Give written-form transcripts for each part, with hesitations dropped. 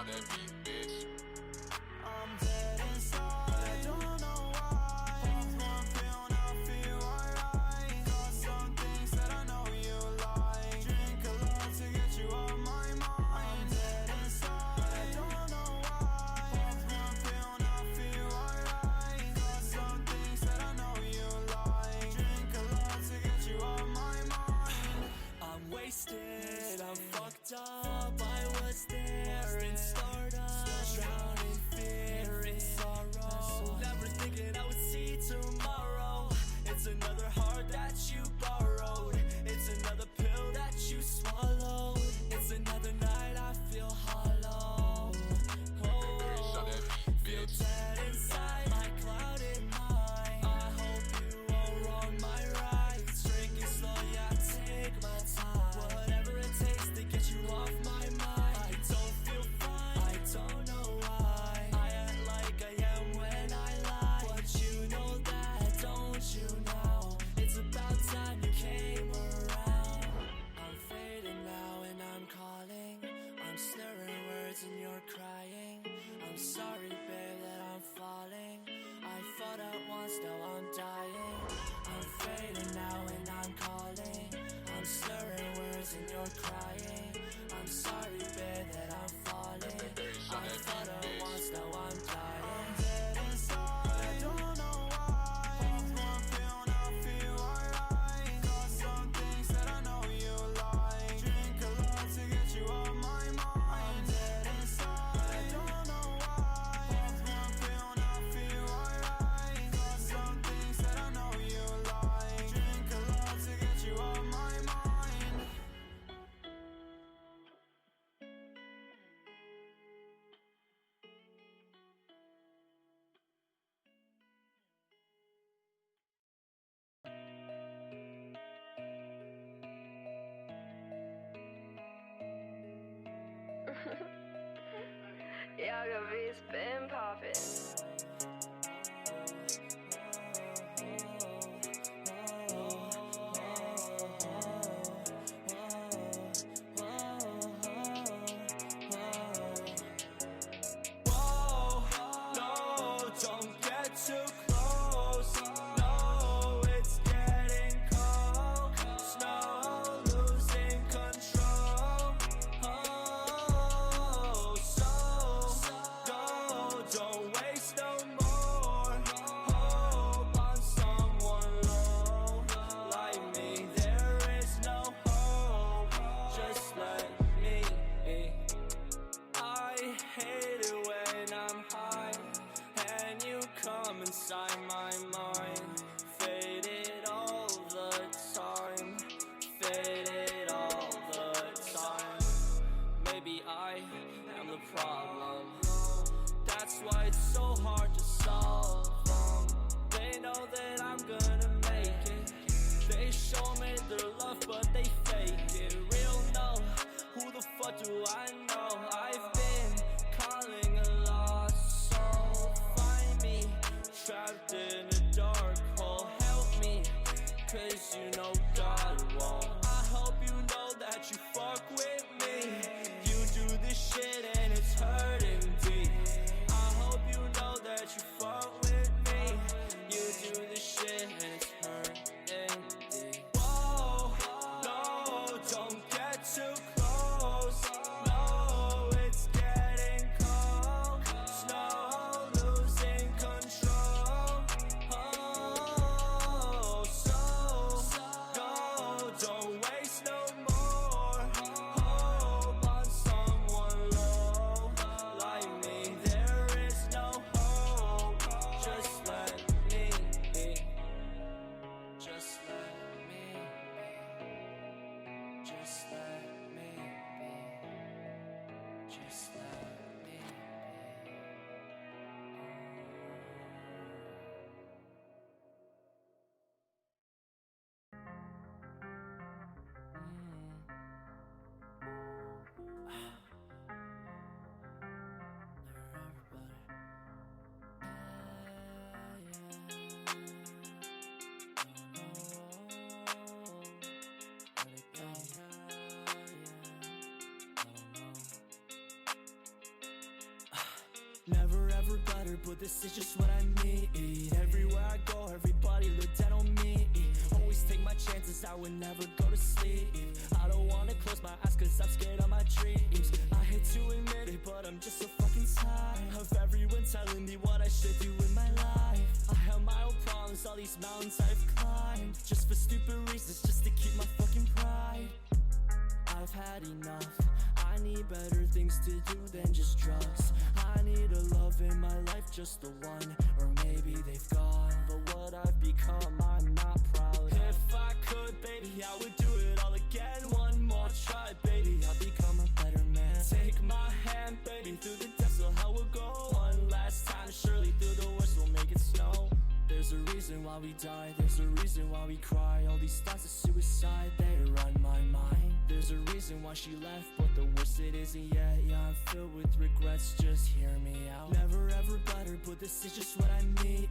that beat, bitch. I'm dead inside, don't know why. Off one pill, now feel alright. Got some things that I know you like. Drink a lot to get you off my mind. I'm dead inside, don't know why. Off one pill, now feel alright. Got some things that I know you like. Drink a lot to get you off my mind. I'm wasted, I'm fucked up. I was there in stardust, drowning in fear and sorrow. Never thinking I would see tomorrow. It's another heart that you borrowed. It's another pill that you swallowed. It's another night I feel hollow. Feel dead inside my clouded mind. I hope you won't wrong my rights. Drinking slow, yeah, take my time. Whatever it takes to get you off my mind. I don't feel fine, I don't know why. I act like I am when I lie. But you know that, don't you know? It's about time you came around. I'm fading now and I'm calling. I'm slurring words and you're crying. I'm sorry, babe, that I'm falling. I fought out once, now I'm dying. I'm fading now and I'm calling. I'm slurring words and you're crying. I'm sorry, babe, that I'm falling. I fought out once, now I'm dying. I'm dead inside, don't know why. Off one pill, now feel alright. Got some things that I know you like. Drink a lot to get you off my mind. I'm dead inside, don't know why. Off one pill, now feel alright. Got some things that I know you like. Drink a lot to get you off my mind. Yaga V's been poppin'. Whoa, no, don't get too close. No, it's getting cold. Snow, losing control. Oh, so go, don't waste no more. Hope on someone low like me. There is no hope. Just let me be. I hate it when I'm high and you come inside my mind. Faded all the time, faded all the time. Maybe I am the problem. That's why it's so hard to solve. They know that I'm gonna make it. They show me their love but they fake it. Real no, who the fuck do I know? I've been calling a lost soul. Find me, trapped in a dark hole. Help me, cause you know God won't. I hope you know that you fuck with me. You do this shit and it's hurting deep. I hope you know that you fuck with me. You do this shit and it's hurting deep. Whoa, no, don't get too close. No, it's getting cold. Snow, losing control. Oh, so go, but this is just what I need. Everywhere I go, everybody look down on me. Always take my chances, I would never go to sleep. I don't wanna close my eyes cause I'm scared of my dreams. I hate to admit it, but I'm just so fucking tired of everyone telling me what I should do with my life. I have my own problems, all these mountains I've climbed, just for stupid reasons, just to keep my fucking pride. I've had enough, I need better things to do than just drugs. I need a love in my life, just the one, or maybe they've gone. But what I've become, I'm not proud. If I could, baby, I would do it all again. One more try, baby, I'll become a better man. Take my hand, baby, through the depths of hell we'll go. One last time, surely through the worst we'll make it snow. There's a reason why we die, there's a reason why we cry. All these thoughts of suicide, they run my mind. There's a reason why she left, but the worst it isn't yet. Yeah, I'm filled with regrets, just hear me out. Never ever better, but this is just what I need.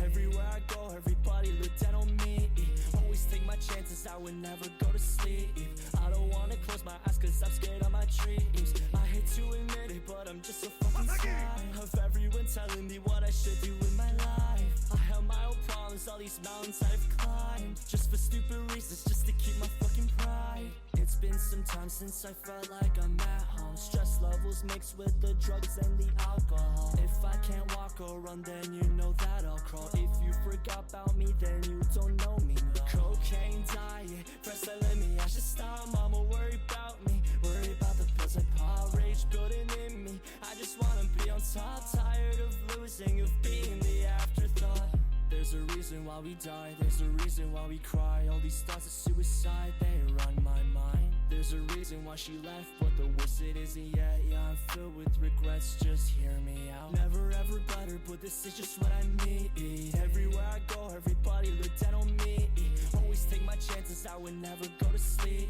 Everywhere I go, everybody look down on me. Always take my chances, I would never go to sleep. I don't wanna close my eyes cause I'm scared of my dreams. I hate to admit it, but I'm just so fucking tired of everyone telling me what I should do with my life. I have my own problems, all these mountains I've climbed, just for stupid reasons, just to keep my fucking pride. It's been some time since I felt like I'm at home. Stress levels mixed with the drugs and the alcohol. If I can't walk or run, then you know that I'll crawl. If you forgot about me, then you don't know me, no. Cocaine diet, first they let me, I should stop. Mama worry about me, worry about the pills I pop. Rage building in me, I just wanna be on top. Tired of losing, of being the afterthought. There's a reason why we die, there's a reason why we cry. All these thoughts of suicide, they run my mind. There's a reason why she left, but the worst it isn't yet. Yeah, I'm filled with regrets, just hear me out. Never ever better, but this is just what I need. Everywhere I go, everybody look down on me. Always take my chances, I would never go to sleep.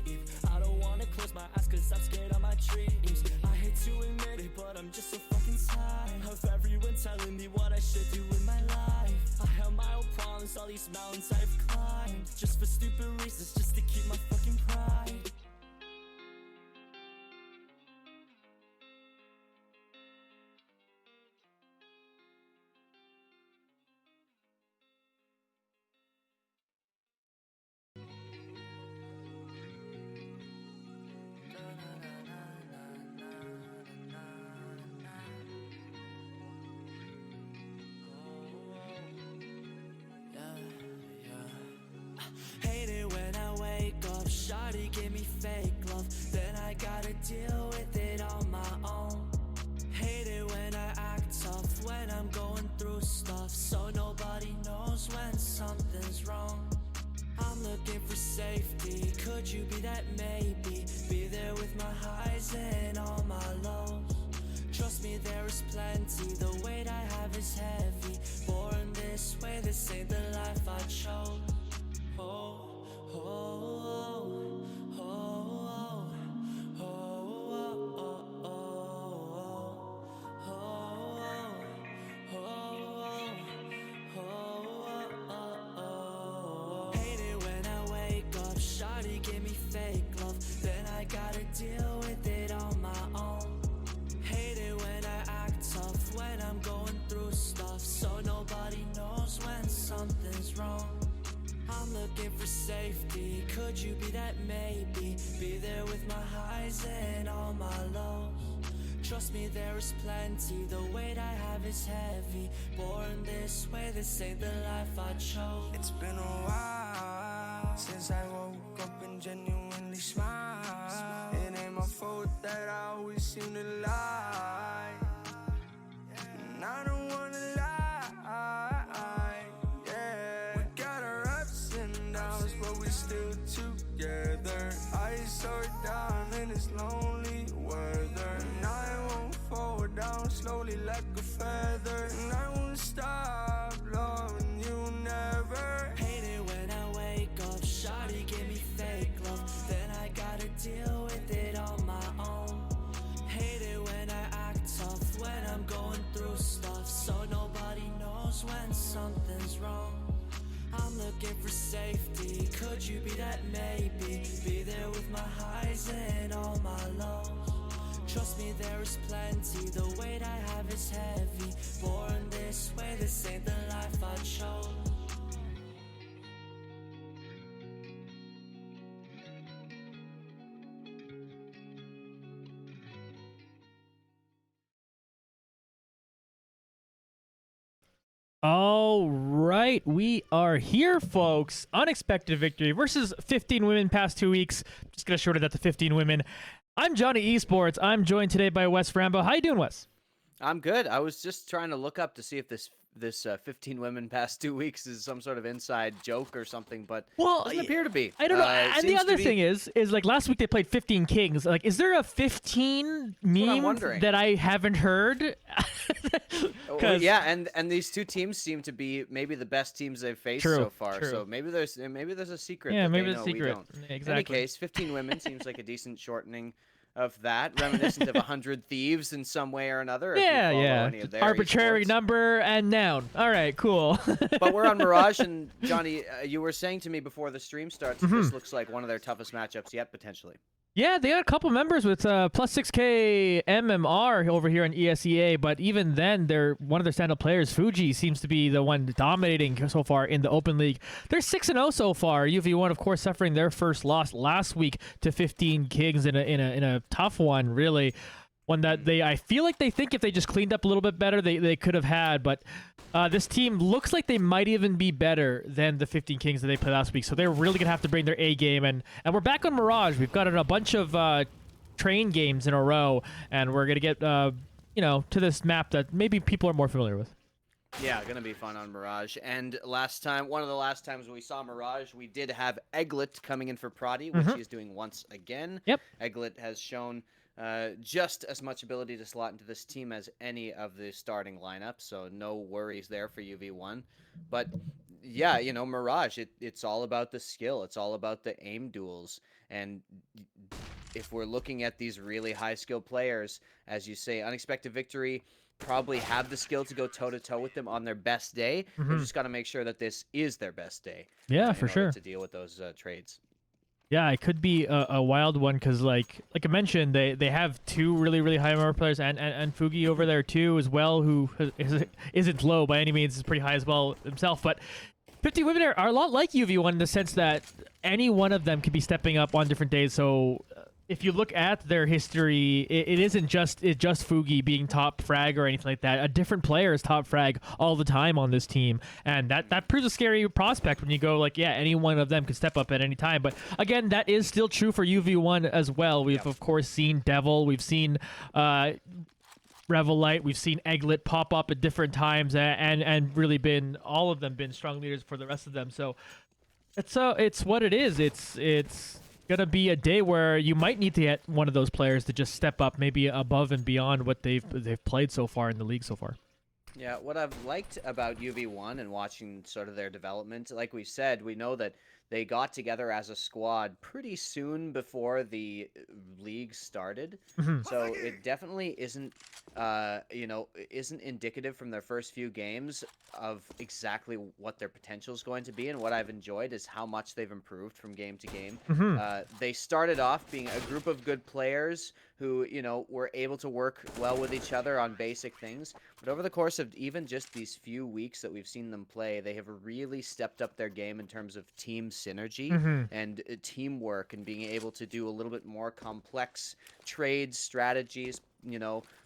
I don't wanna close my eyes cause I'm scared of my dreams. I hate to admit it, but I'm just so fucking tired of everyone telling me what I should do with my life. I have my own problems, all these mountains I've climbed, just for stupid reasons, just to keep my fucking pride. Hate it when I wake up, shawty give me fake love, then I gotta deal with it on my own. Hate it when I act tough, when I'm going through stuff, so nobody knows when something's wrong. I'm looking for safety, could you be that maybe? Be there with my highs and all my lows. Trust me, there is plenty, the weight I have is heavy. Born this way, this ain't the life I chose. Oh, oh, oh, oh, oh, oh, oh, oh. Hate it when I wake up, shawty give me fake love, then I gotta deal with it on my own. Hate it when I act tough, when I'm going through stuff, so nobody knows when something's wrong. I'm looking for safety, could you be that maybe? Be there with my highs and all my lows. Trust me, there is plenty, the weight I have is heavy. Born this way, this ain't the life I chose. It's been a while since I woke up and genuinely smiled. It ain't my fault that I always seem to lie, and I don't wanna lie, yeah. We got our ups and downs, but we still together. Ice are down in this lonely weather, and I won't fall down slowly like a feather, and I won't stop loving you never. Hate it when I wake up, shawty give me fake love, then I gotta deal with it on my own. Hate it when I act tough, when I'm going through stuff, so nobody knows when something's wrong. I'm looking for safety, could you be that maybe? Be there with my highs and all my lows. Trust me, there is plenty. The weight I have is heavy. Born this way, this ain't the life I chose. All right, we are here, folks. Unexpected victory versus 15 women past 2 weeks. Just gonna short it at the 15 women. I'm Johnny Esports. I'm joined today by Wes Rambo. How you doing, Wes? I'm good. I was just trying to look up to see if this 15 women past 2 weeks is some sort of inside joke or something, but doesn't appear to be. I don't know. And the other thing is like last week they played 15 Kings. Like, is there a 15 meme that I haven't heard? Well, yeah, and these two teams seem to be maybe the best teams they've faced so far. True. So maybe there's a secret. Yeah, that maybe they the know secret. we don't. Exactly. In any case, 15 women seems like a decent shortening of that, reminiscent of 100 Thieves in some way or another. Yeah, if you follow yeah. any of their Arbitrary esports. number and noun. All right, cool. But we're on Mirage, and Johnny, you were saying to me before the stream starts that this looks like one of their toughest matchups yet, potentially. Yeah, they got a couple members with plus 6K MMR over here in ESEA, but even then, one of their stand-up players, Fuji, seems to be the one dominating so far in the Open League. They're 6-0 so far. UV1, of course, suffering their first loss last week to 15 Kings in a tough one, really. One that I feel like they think if they just cleaned up a little bit better, they could have had, but this team looks like they might even be better than the 15 Kings that they played last week. So they're really going to have to bring their A game. And we're back on Mirage. We've got a bunch of train games in a row. And we're going to get, to this map that maybe people are more familiar with. Yeah, going to be fun on Mirage. And one of the last times we saw Mirage, we did have Egglet coming in for Prodi, which he's doing once again. Yep. Egglet has shown just as much ability to slot into this team as any of the starting lineup, so no worries there for UV1. But yeah, Mirage, it's all about the skill. It's all about the aim duels. And if we're looking at these really high skill players, as you say, Unexpected Victory probably have the skill to go toe-to-toe with them on their best day. They just got to make sure that this is their best day. Yeah, for sure. To deal with those trades. Yeah, it could be a wild one because, like I mentioned, they have two really, really high MMR players and Fugi over there too as well, who isn't low by any means, is pretty high as well himself. But 50 women are a lot like UV1 in the sense that any one of them could be stepping up on different days. So if you look at their history, it isn't just Fugi being top frag or anything like that. A different player is top frag all the time on this team, and that proves a scary prospect when you go like, yeah, any one of them could step up at any time. But again, that is still true for UV1 as well. We've of course seen Devil, we've seen Revelite, we've seen Egglet pop up at different times, and really all of them been strong leaders for the rest of them. So it's what it is. It's gonna be a day where you might need to get one of those players to just step up, maybe above and beyond what they've played so far in the league so far. Yeah, what I've liked about UV1 and watching sort of their development, like we said, we know that they got together as a squad pretty soon before the league started. So it definitely isn't indicative from their first few games of exactly what their potential is going to be. And what I've enjoyed is how much they've improved from game to game. They started off being a group of good players who, were able to work well with each other on basic things. But over the course of even just these few weeks that we've seen them play, they have really stepped up their game in terms of team synergy and teamwork, and being able to do a little bit more complex trades, strategies,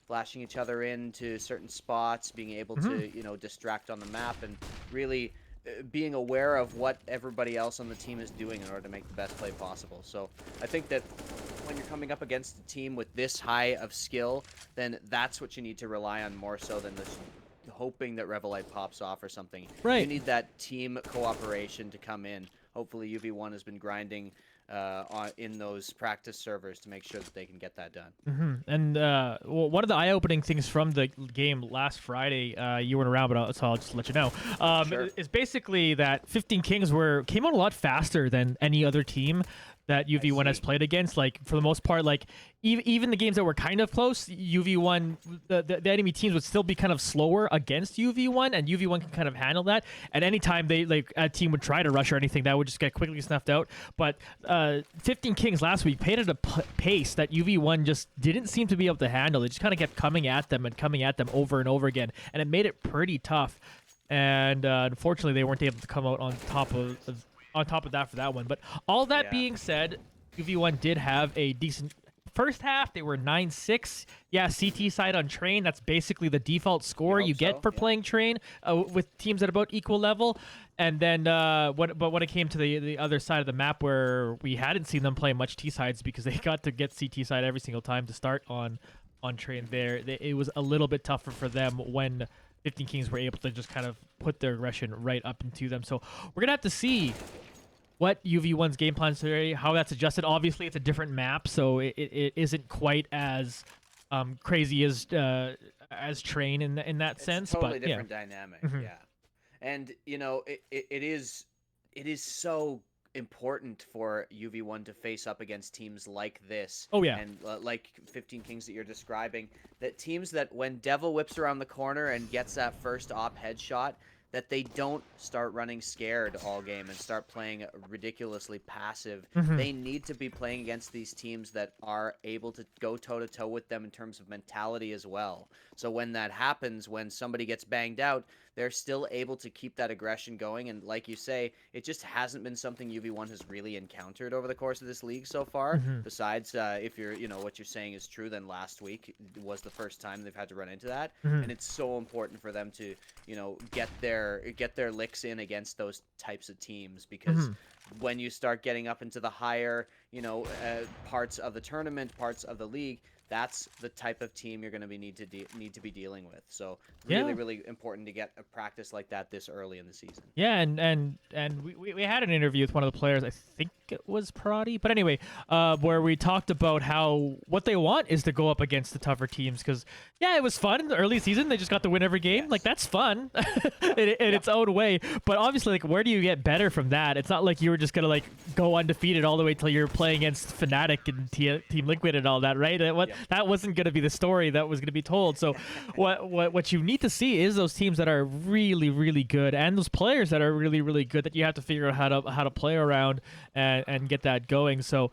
flashing each other into certain spots, being able to, distract on the map, and really being aware of what everybody else on the team is doing in order to make the best play possible. So I think that when you're coming up against a team with this high of skill, then that's what you need to rely on more so than this hoping that Revelite pops off or something. Right. You need that team cooperation to come in. Hopefully UV1 has been grinding in those practice servers to make sure that they can get that done. And one of the eye-opening things from the game last Friday, you weren't around, but I'll just let you know, Sure. is basically that 15 Kings came out a lot faster than any other team. that UV1 has see. played against. Like for the most part, like even the games that were kind of close, UV1, the enemy teams would still be kind of slower against UV1, and UV1 can kind of handle that. And anytime they like a team would try to rush or anything, that would just get quickly snuffed out. But 15 Kings last week played at a pace that UV1 just didn't seem to be able to handle. They just kind of kept coming at them over and over again, and it made it pretty tough. And unfortunately, they weren't able to come out on top of that for that one. But all that being said, UV1 did have a decent first half. They were 9-6. Yeah, CT side on Train. That's basically the default score you get for playing Train with teams at about equal level. And then when it came to the other side of the map where we hadn't seen them play much T sides because they got to get CT side every single time to start on Train there, it was a little bit tougher for them when 15 Kings were able to just kind of put their aggression right up into them. So we're going to have to see what UV1's game plan is today, how that's adjusted. Obviously, it's a different map, so it isn't quite as crazy as Train in that sense. Totally but different dynamic, yeah. And, you know, it is so important for UV1 to face up against teams like this. Oh, yeah. And like 15 Kings that you're describing, that teams that when Devil whips around the corner and gets that first op headshot, that they don't start running scared all game and start playing ridiculously passive. They need to be playing against these teams that are able to go toe-to-toe with them in terms of mentality as well. So when that happens, when somebody gets banged out, they're still able to keep that aggression going. And like you say, it just hasn't been something UV1 has really encountered over the course of this league so far. Besides, if you're, what you're saying is true, then last week was the first time they've had to run into that. And it's so important for them to, get their licks in against those types of teams, because when you start getting up into the higher, parts of the tournament, parts of the league, that's the type of team you're going to need to be dealing with. So really important to get a practice like that this early in the season. Yeah, and we had an interview with one of the players. I think it was Parati, but anyway, where we talked about how what they want is to go up against the tougher teams, because it was fun in the early season. They just got to win every game. Like that's fun in its own way. But obviously, like, where do you get better from that? It's not like you were just gonna like go undefeated all the way till you're playing against Fnatic and Team Liquid and all that, right? That wasn't going to be the story that was going to be told. So what you need to see is those teams that are really, really good, and those players that are really, really good, that you have to figure out how to play around and get that going. So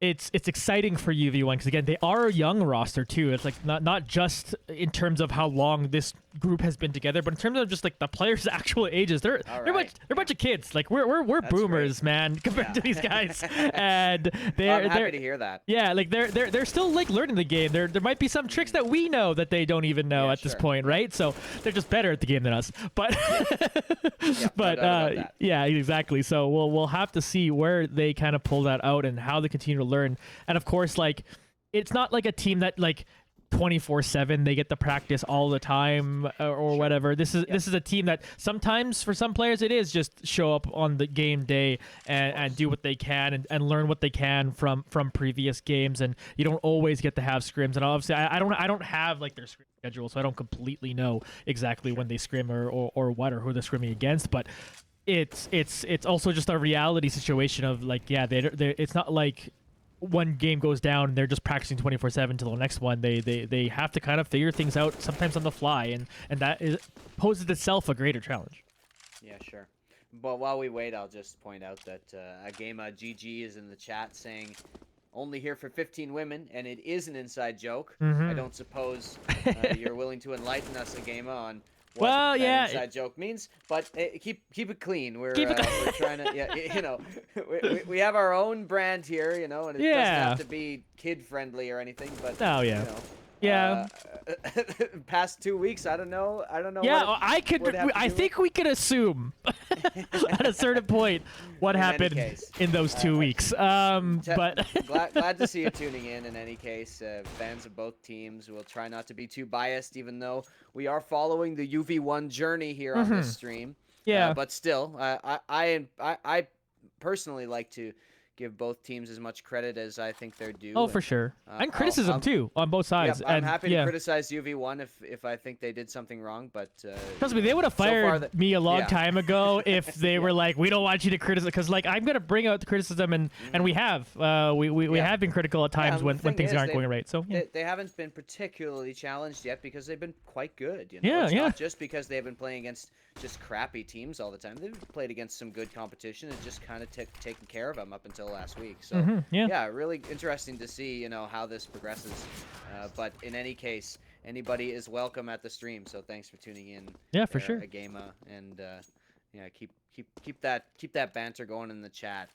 it's exciting for UV1 because, again, they are a young roster too. It's like not just in terms of how long this group has been together, but in terms of just like the players' actual ages. They're a bunch of kids. Like we're boomers, man, compared to these guys. And I'm happy to hear that. Yeah, like they're still like learning the game. There might be some tricks that we know that they don't even know at this point, right? So they're just better at the game than us. But yeah, exactly. So we'll have to see where they kind of pull that out and how they continue to learn. And of course, like, it's not like a team that like 24/7 they get the practice all the time or whatever. This is a team that sometimes for some players it is just show up on the game day and do what they can and learn what they can from previous games. And you don't always get to have scrims. And obviously I don't have like their scrim schedule, so I don't completely know exactly when they scrim or what or who they're scrimming against. But it's also just a reality situation of like, it's not like one game goes down and they're just practicing 24/7 till the next one. They have to kind of figure things out sometimes on the fly, and that poses itself a greater challenge. Yeah, sure. But while we wait, I'll just point out that a game GG is in the chat saying only here for 15 women, and it is an inside joke. I don't suppose you're willing to enlighten us, Agema, on what that inside joke means, but keep it clean. We're trying to, we have our own brand here, and it doesn't have to be kid friendly or anything. But past 2 weeks, I don't know. Yeah, I think we could assume at a certain point what happened in those 2 weeks. But glad to see you tuning in. In any case, fans of both teams, will try not to be too biased, even though we are following the UV1 journey here on this stream. Yeah. But still, I personally like to give both teams as much credit as I think they're due. Oh, for sure. And I'll- criticism too on both sides. Yep, I'm and happy yeah. to criticize UV1 if I think they did something wrong, but Trust me, they would have so fired far that- me a long yeah. time ago if they were like, we don't want you to criticize, because like I'm gonna bring out the criticism, and we have we Yeah. have been critical at times and when the thing things is, aren't they've- going right. So yeah. They haven't been particularly challenged yet because they've been quite good. You know? Yeah, it's yeah. not just because they've been playing against just crappy teams all the time. They've played against some good competition and just kind of taken care of them up until last week. So yeah. really interesting to see how this progresses. But in any case, anybody is welcome at the stream. So thanks for tuning in. Yeah, for there, sure. Agama, and keep that banter going in the chat.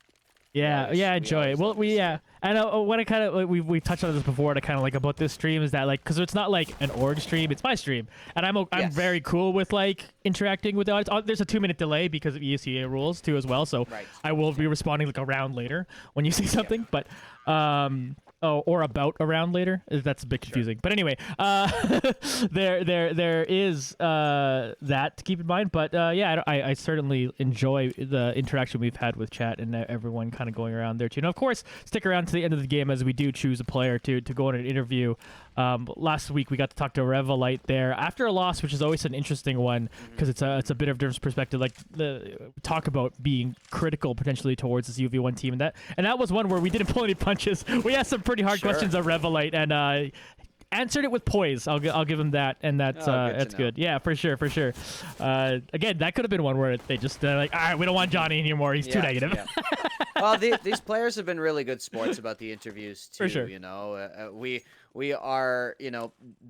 Yeah, always- yeah, we enjoy it. always Well, love to see it. and what I kind of we touched on this before. What I kind of like about this stream is that like, because it's not like an org stream, it's my stream, and I'm Yes. very cool with like interacting with the audience. There's a 2-minute delay because of ESEA rules too as well, so Right. I will be responding like a round later when you say something, but or about a round later. That's a bit confusing. But anyway, there is that to keep in mind. But yeah, I certainly enjoy the interaction we've had with chat and everyone kind of going around there too. And of course, stick around to the end of the game as we do choose a player to go on an interview. Last week we got to talk to Revelite there after a loss, which is always an interesting one because it's a bit of a different perspective. Like talk about being critical potentially towards this UV1 team, and that was one where we didn't pull any punches. We asked some pretty hard Sure. questions of Revelite and answered it with poise. I'll give him that, and that's Oh, good to that's know. good. Yeah, for sure. Again, that could have been one where they just like, all right, we don't want Johnny anymore. He's too negative. Yeah. Well, these players have been really good sports about the interviews too. For sure. We are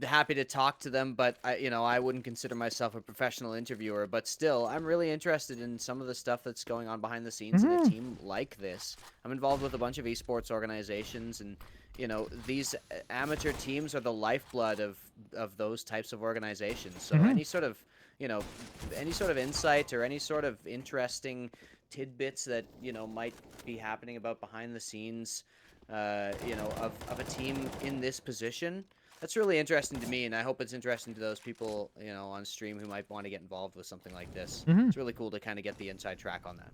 happy to talk to them, but I wouldn't consider myself a professional interviewer. But still, I'm really interested in some of the stuff that's going on behind the scenes in a team like this. I'm involved with a bunch of esports organizations, and these amateur teams are the lifeblood of those types of organizations. So any sort of insight or any sort of interesting tidbits that might be happening about behind the scenes of a team in this position, that's really interesting to me, and I hope it's interesting to those people on stream who might want to get involved with something like this. It's really cool to kind of get the inside track on that.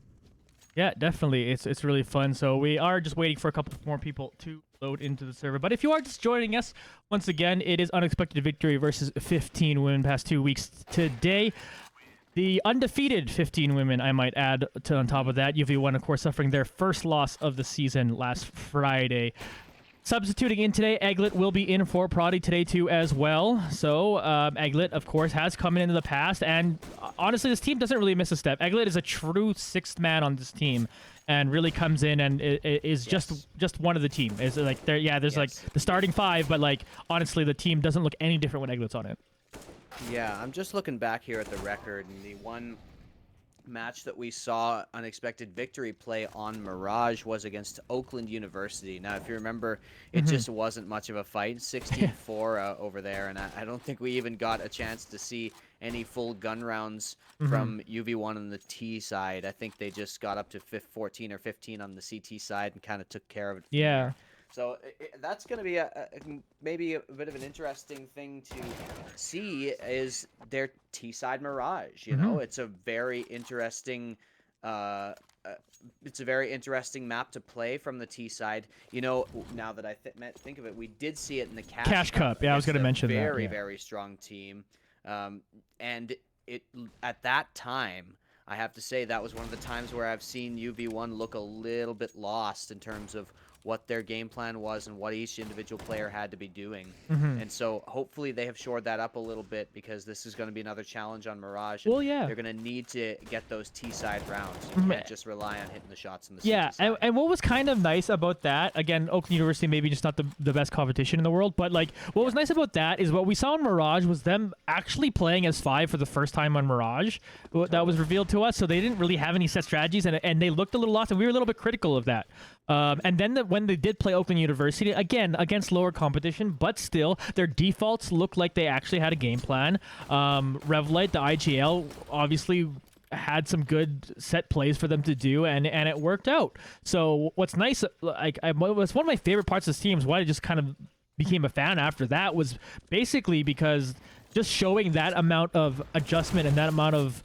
Yeah, definitely. It's really fun. So we are just waiting for a couple more people to load into the server. But if you are just joining us, once again, it is Unexpected Victory versus 15 women past 2 weeks today. The undefeated 15 women, I might add, on top of that. UV1, of course, suffering their first loss of the season last Friday. Substituting in today, Egglet will be in for Prodi today too as well. So Egglet, of course, has come in the past, and honestly, this team doesn't really miss a step. Egglet is a true sixth man on this team, and really comes in and is just one of the team. Is like there's like the starting five, but like honestly, the team doesn't look any different when Egglet's on it. Yeah, I'm just looking back here at the record, and the one match that we saw Unexpected Victory play on Mirage was against Oakland University. Now, if you remember, it just wasn't much of a fight, 16-4 over there, and I don't think we even got a chance to see any full gun rounds from UV1 on the T side. I think they just got up to 14 or 15 on the CT side and kind of took care of it. Yeah. So that's going to be maybe a bit of an interesting thing to see is their T-side Mirage. It's a very interesting map to play from the T side. Now that I think of it, we did see it in the Cash Cup. Yeah, I was going to mention that. Very, very strong team. And it at that time, I have to say that was one of the times where I've seen UV1 look a little bit lost in terms of what their game plan was and what each individual player had to be doing. And so hopefully they have shored that up a little bit, because this is going to be another challenge on Mirage. And Well, yeah. they're going to need to get those T-side rounds. You can't just rely on hitting the shots in the Yeah, CT side. and what was kind of nice about that, again, Oakland University maybe just not the best competition in the world, but like what was nice about that is what we saw in Mirage was them actually playing as 5 for the first time on Mirage. That was revealed to us, so they didn't really have any set strategies, and they looked a little lost, and we were a little bit critical of that. And then when they did play Oakland University, again, against lower competition, but still, their defaults looked like they actually had a game plan. Revlite, the IGL, obviously had some good set plays for them to do, and it worked out. So what's nice, what's one of my favorite parts of this team is why I just kind of became a fan after that, was basically because just showing that amount of adjustment and that amount of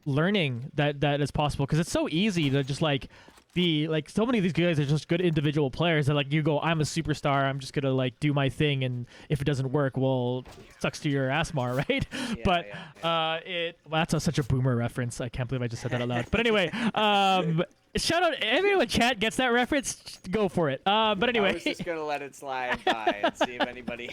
learning that is possible, because it's so easy to just like be like, so many of these guys are just good individual players that like you go, I'm a superstar, I'm just gonna like do my thing, and if it doesn't work, well, sucks to your ass more, right? But that's such a boomer reference. I can't believe I just said that out loud. But anyway, shout out everyone in chat gets that reference. Go for it. But anyway, I was just gonna let it slide by and see if anybody.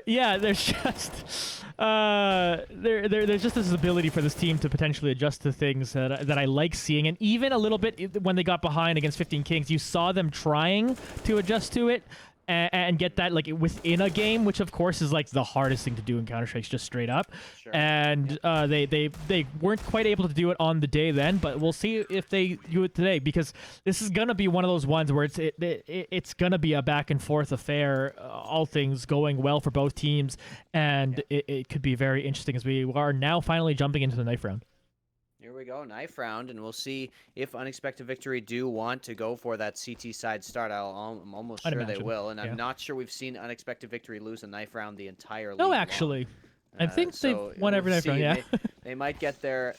Yeah, there's just there's just this ability for this team to potentially adjust to things that I like seeing, and even a little bit when they got behind against 15 Kings, you saw them trying to adjust to it. And get that like within a game, which of course is like the hardest thing to do in Counter-Strike, just straight up. Sure. And they weren't quite able to do it on the day then, but we'll see if they do it today, because this is gonna be one of those ones where it's gonna be a back and forth affair, all things going well for both teams, and it could be very interesting as we are now finally jumping into the knife round. Here we go, knife round, and we'll see if Unexpected Victory do want to go for that CT side start. I'm almost sure they will, and I'm not sure we've seen Unexpected Victory lose a knife round the entire league. No, actually, I think they've won every knife round. Yeah, they might get their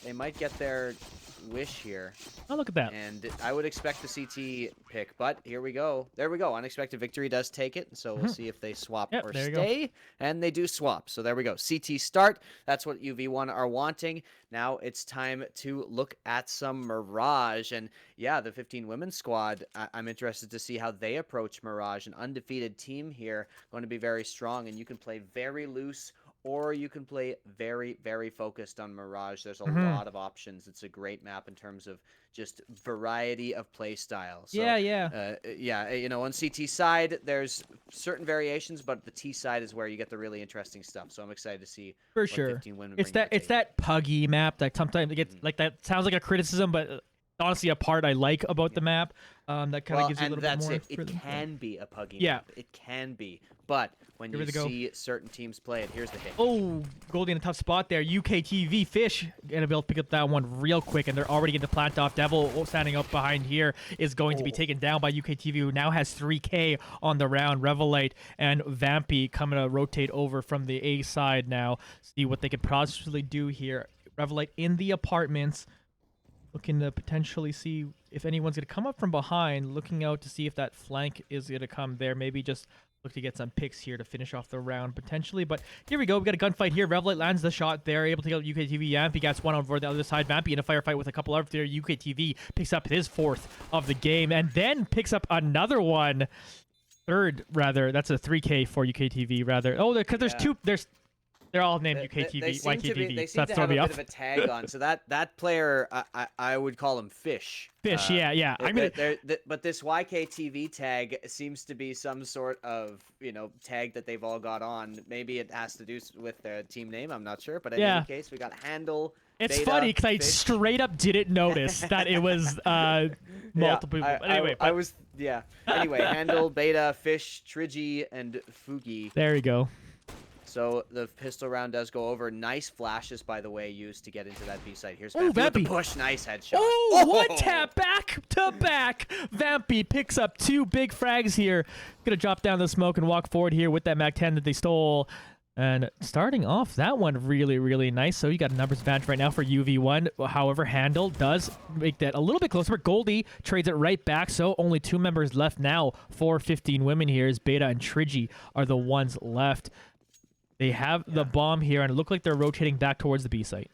wish here. Oh, look at that. And I would expect the CT pick, but here we go. There we go. Unexpected Victory does take it, so we'll see if they swap or stay. And they do swap, so there we go. CT start. That's what UV1 are wanting. Now it's time to look at some Mirage. And yeah, the 15 women's squad, I'm interested to see how they approach Mirage. An undefeated team here, going to be very strong, and you can play very loose, or you can play very, very focused on Mirage. There's a lot of options. It's a great map in terms of just variety of play style. So, yeah, you know, on CT side, there's certain variations, but the T side is where you get the really interesting stuff. So I'm excited to see for sure. It's that puggy map that sometimes it gets like, that sounds like a criticism, but honestly a part I like about the map. That kind of gives you a little bit more. It can be a puggy map. It can be. But when you see certain teams play it, here's the hit. Oh, Goldie in a tough spot there. UKTV Fish gonna be able to pick up that one real quick, and they're already getting the plant off. Devil standing up behind here is going to be taken down by UKTV, who now has 3K on the round. Revelite and Vampy coming to rotate over from the A side now. See what they could possibly do here. Revelite in the apartments, looking to potentially see if anyone's going to come up from behind, looking out to see if that flank is going to come there. Maybe just look to get some picks here to finish off the round, potentially. But here we go. We got a gunfight here. Revelite lands the shot there, able to get UKTV. Vampy gets one over the other side. Vampy in a firefight with a couple of there. UKTV picks up his fourth of the game, and then picks up another one. Third, rather. That's a 3K for UKTV, rather. Oh, because there's two. They're all named UKTV, YKTV. They seem to have a bit of a tag on. So that player, I would call him Fish. Fish, yeah. But this YKTV tag seems to be some sort of, tag that they've all got on. Maybe it has to do with their team name. I'm not sure. But in any case, we got Handle. It's Beta, funny because I Fish. straight up didn't notice that it was multiple. Anyway, Anyway, Handle, Beta, Fish, Trigi, and Fugi. There you go. So the pistol round does go over. Nice flashes, by the way, used to get into that B site. Here's Vampy with the push. Nice headshot. Oh, one tap back to back. Vampy picks up two big frags here. Gonna drop down the smoke and walk forward here with that MAC-10 that they stole. And starting off that one really, really nice. So you got a numbers advantage right now for UV1. However, Handle does make that a little bit closer. But Goldie trades it right back. So only two members left now for 15 women here, as Beta and Trigi are the ones left. They have the bomb here, and it looked like they're rotating back towards the B site.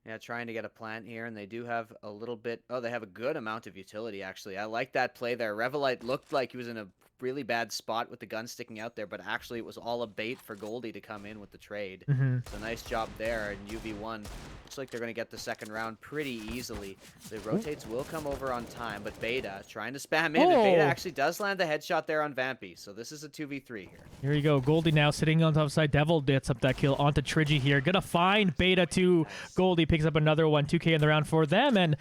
Yeah, trying to get a plant here, and they do have a little bit... Oh, they have a good amount of utility, actually. I like that play there. Revelite looked like he was in a really bad spot with the gun sticking out there, but actually it was all a bait for Goldie to come in with the trade. So nice job there, and UV1 looks like they're going to get the second round pretty easily. The rotates will come over on time, but Beta trying to spam in, and Beta actually does land the headshot there on Vampy, so this is a 2v3 here. Here you go. Goldie now sitting on top side. Devil gets up that kill onto Trigi here. Gonna find Beta to Goldie. Picks up another one. 2K in the round for them. And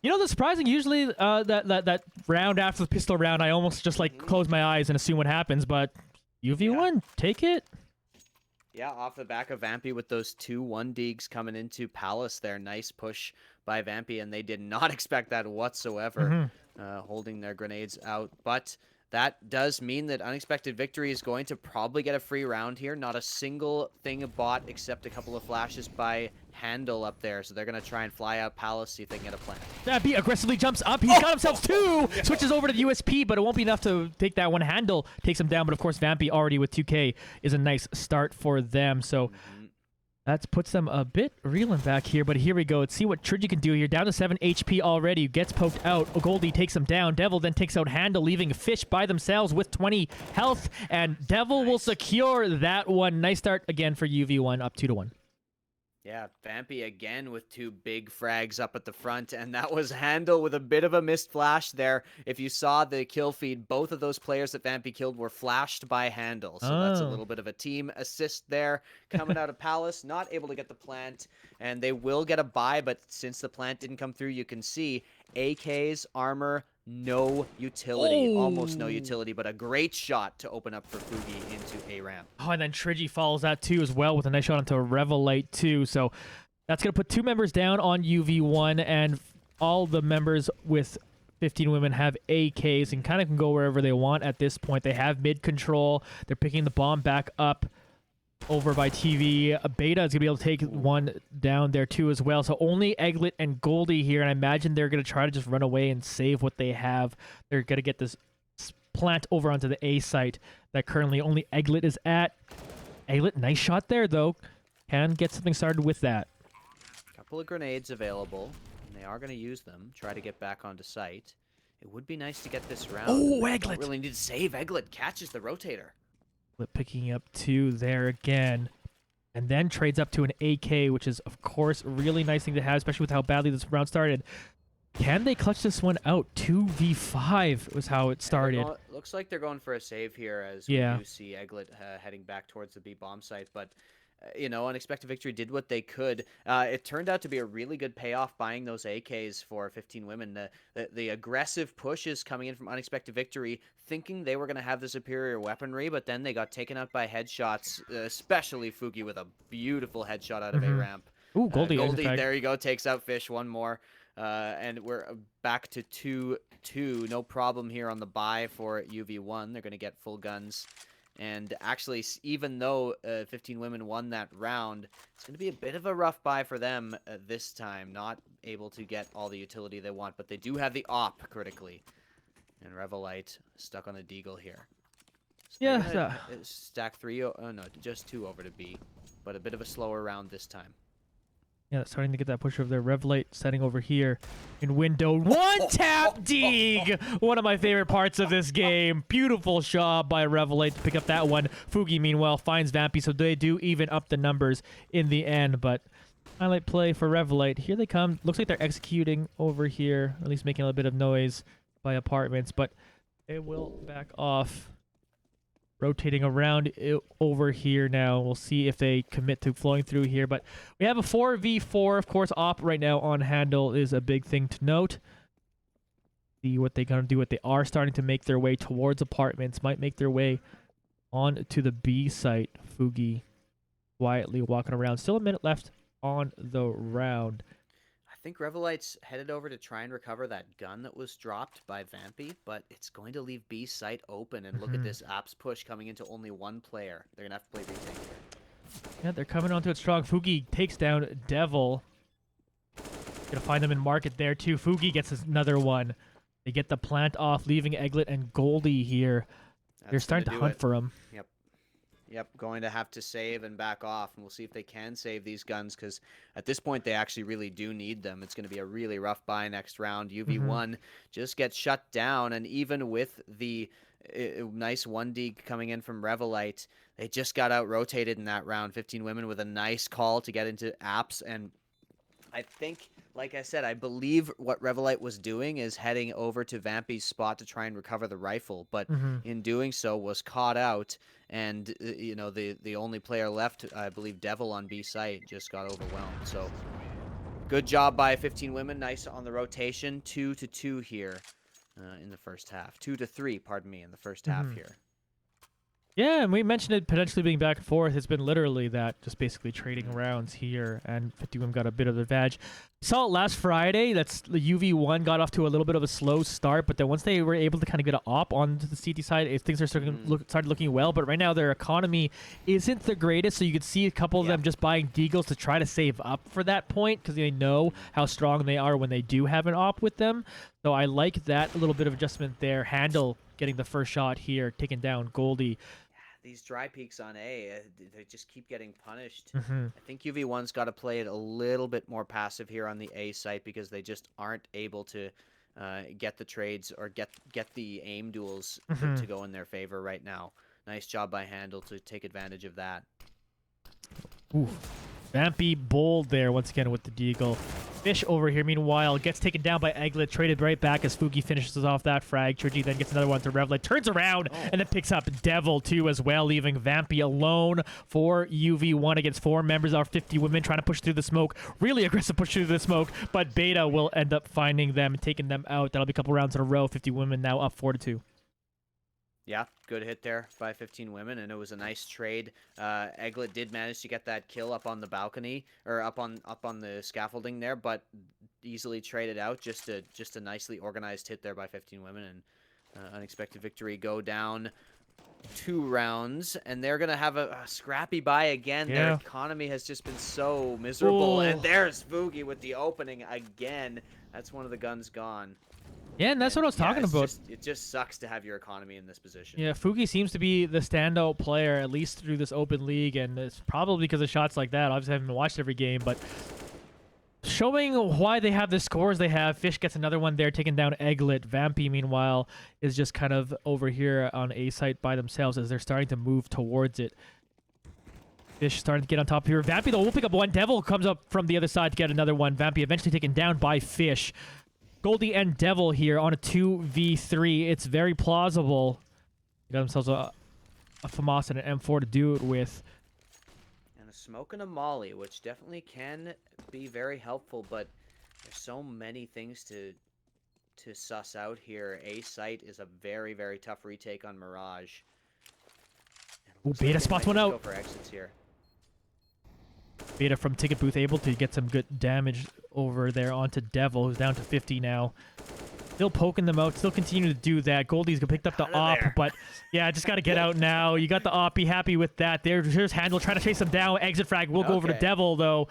the surprising, usually that round after the pistol round, I almost just like close my eyes and assume what happens. But UV1, take it. Yeah, off the back of Vampy with those 2 1-digs coming into Palace there. Nice push by Vampy, and they did not expect that whatsoever, holding their grenades out. But that does mean that Unexpected Victory is going to probably get a free round here. Not a single thing bought except a couple of flashes by Handle up there. So they're going to try and fly out Palace, see if they can get a plant. That B aggressively jumps up. He's got himself two. Switches over to the USP, but it won't be enough to take that one. Handle takes him down, but of course Vampy already with 2K is a nice start for them. So that puts them a bit reeling back here, but here we go. Let's see what Trigi can do here. Down to 7 HP already. Gets poked out. Goldie takes him down. Devil then takes out Handle, leaving Fish by themselves with 20 health, and Devil will secure that one. Nice start again for UV1, up 2-1. Yeah, Vampy again with 2 big frags up at the front, and that was Handle with a bit of a missed flash there. If you saw the kill feed, both of those players that Vampy killed were flashed by Handle, so that's a little bit of a team assist there. Coming out of Palace, not able to get the plant, and they will get a buy, but since the plant didn't come through, you can see AKs, armor, no utility, almost no utility, but a great shot to open up for Fugi into a ramp. Oh, and then Trigi follows that too as well with a nice shot onto Revelite too. So that's going to put 2 members down on UV1, and all the members with 15 women have AKs and kind of can go wherever they want at this point. They have mid control. They're picking the bomb back up over by TV. Beta is going to be able to take one down there too as well. So only Egglet and Goldie here, and I imagine they're going to try to just run away and save what they have. They're going to get this plant over onto the A site that currently only Egglet is at. Egglet, nice shot there though. Can get something started with that. Couple of grenades available, and they are going to use them. Try to get back onto site. It would be nice to get this round. Oh, Don't Egglet! really need to save. Egglet catches the rotator. Picking up 2 there again, and then trades up to an AK, which is of course a really nice thing to have, especially with how badly this round started. Can they clutch this one out? 2v5 was how it started. Looks like they're going for a save here, as we do see Egglet heading back towards the B bomb site, but you know, Unexpected Victory did what they could. It turned out to be a really good payoff buying those AKs for 15 women. The aggressive pushes coming in from Unexpected Victory, thinking they were going to have the superior weaponry, but then they got taken out by headshots, especially Fugi with a beautiful headshot out of a ramp. Ooh, Goldie. Goldie, there you go, takes out Fish, one more. And we're back to 2-2. No problem here on the buy for UV1. They're going to get full guns. And actually, even though 15 women won that round, it's going to be a bit of a rough buy for them this time. Not able to get all the utility they want, but they do have the op critically. And Revelite stuck on the Deagle here. So Yeah. stack 3, oh no, just 2 over to B. But a bit of a slower round this time. Yeah, starting to get that push over there. Revelate setting over here in window. One tap dig! One of my favorite parts of this game. Beautiful shot by Revelate to pick up that one. Fugi, meanwhile, finds Vampy, so they do even up the numbers in the end. But highlight play for Revelate. Here they come. Looks like they're executing over here, at least making a little bit of noise by apartments, but it will back off. Rotating around over here now. We'll see if they commit to flowing through here. But we have a 4v4. Of course, op right now on Handle is a big thing to note. See what they're going to do. What they are starting to make their way towards apartments. Might make their way on to the B site. Fugi quietly walking around. Still a minute left on the round. I think Revelite's headed over to try and recover that gun that was dropped by Vampy, but it's going to leave B site open. And look at this Apps push coming into only one player. They're going to have to play retake here. Yeah, they're coming onto it strong. Fugi takes down Devil. Gonna find them in market there too. Fugi gets another one. They get the plant off, leaving Egglet and Goldie here. They're starting to hunt for him. Yep, going to have to save and back off, and we'll see if they can save these guns, because at this point they actually really do need them. It's going to be a really rough buy next round. UV1 just gets shut down, and even with the nice 1D coming in from Revelite, they just got out-rotated in that round. 15 women with a nice call to get into Apps, and I think, like I said, I believe what Revelite was doing is heading over to Vampy's spot to try and recover the rifle, but in doing so was caught out, and you know, the only player left, I believe Devil on B site, just got overwhelmed. So good job by 15 women. Nice on the rotation. 2-2 here in the first half. 2-3, pardon me, in the first half here. Yeah, and we mentioned it potentially being back and forth. It's been literally that, just basically trading rounds here, and 50 women got a bit of advantage. Saw it last Friday. That's the UV1 got off to a little bit of a slow start, but then once they were able to kind of get an op onto the CT side, things are started looking well. But right now their economy isn't the greatest, so you could see a couple of them just buying deagles to try to save up for that point because they know how strong they are when they do have an op with them. So I like that little bit of adjustment there. Handle getting the first shot here, taking down Goldie. These dry peaks on A, they just keep getting punished. Mm-hmm. I think UV1's got to play it a little bit more passive here on the A site because they just aren't able to get the trades or get the aim duels to go in their favor right now. Nice job by Handle to take advantage of that. Ooh. Vampy bold there once again with the deagle. Fish over here, meanwhile, gets taken down by Egglet, traded right back as Fugi finishes off that frag. Trigi then gets another one to Revlet, turns around, and then picks up Devil too as well, leaving Vampy alone for UV1 against 4 members of 50 women trying to push through the smoke. Really aggressive push through the smoke, but Beta will end up finding them and taking them out. That'll be a couple rounds in a row. 50 women now up 4-2. Yeah, good hit there by 15 women, and it was a nice trade. Egglet did manage to get that kill up on the balcony or up on the scaffolding there, but easily traded out. Just a nicely organized hit there by 15 women, and unexpected victory go down 2 rounds, and they're gonna have a scrappy buy again. Their economy has just been so miserable, and there's Fugi with the opening again. That's one of the guns gone. Yeah, and that's what I was talking about. It just sucks to have your economy in this position. Yeah, Fugi seems to be the standout player, at least through this open league, and it's probably because of shots like that. Obviously, I haven't watched every game, but showing why they have the scores they have. Fish gets another one there, taking down Egglet. Vampy, meanwhile, is just kind of over here on A site by themselves as they're starting to move towards it. Fish starting to get on top here. Vampy, though, will pick up one. Devil comes up from the other side to get another one. Vampy eventually taken down by Fish. Goldie and Devil here on a 2v3. It's very plausible. They got themselves a FAMAS and an M4 to do it with. And a smoke and a molly, which definitely can be very helpful, but there's so many things to suss out here. A site is a very, very tough retake on Mirage. Ooh, Beta spots one out. Go for exits here. Beta from Ticket Booth able to get some good damage over there onto Devil, who's down to 50 now. Still poking them out, still continue to do that. Goldie's picked up the op, but yeah, just got to get out now. You got the op, be happy with that. Here's Handle trying to chase them down. Exit frag will go over to Devil, though.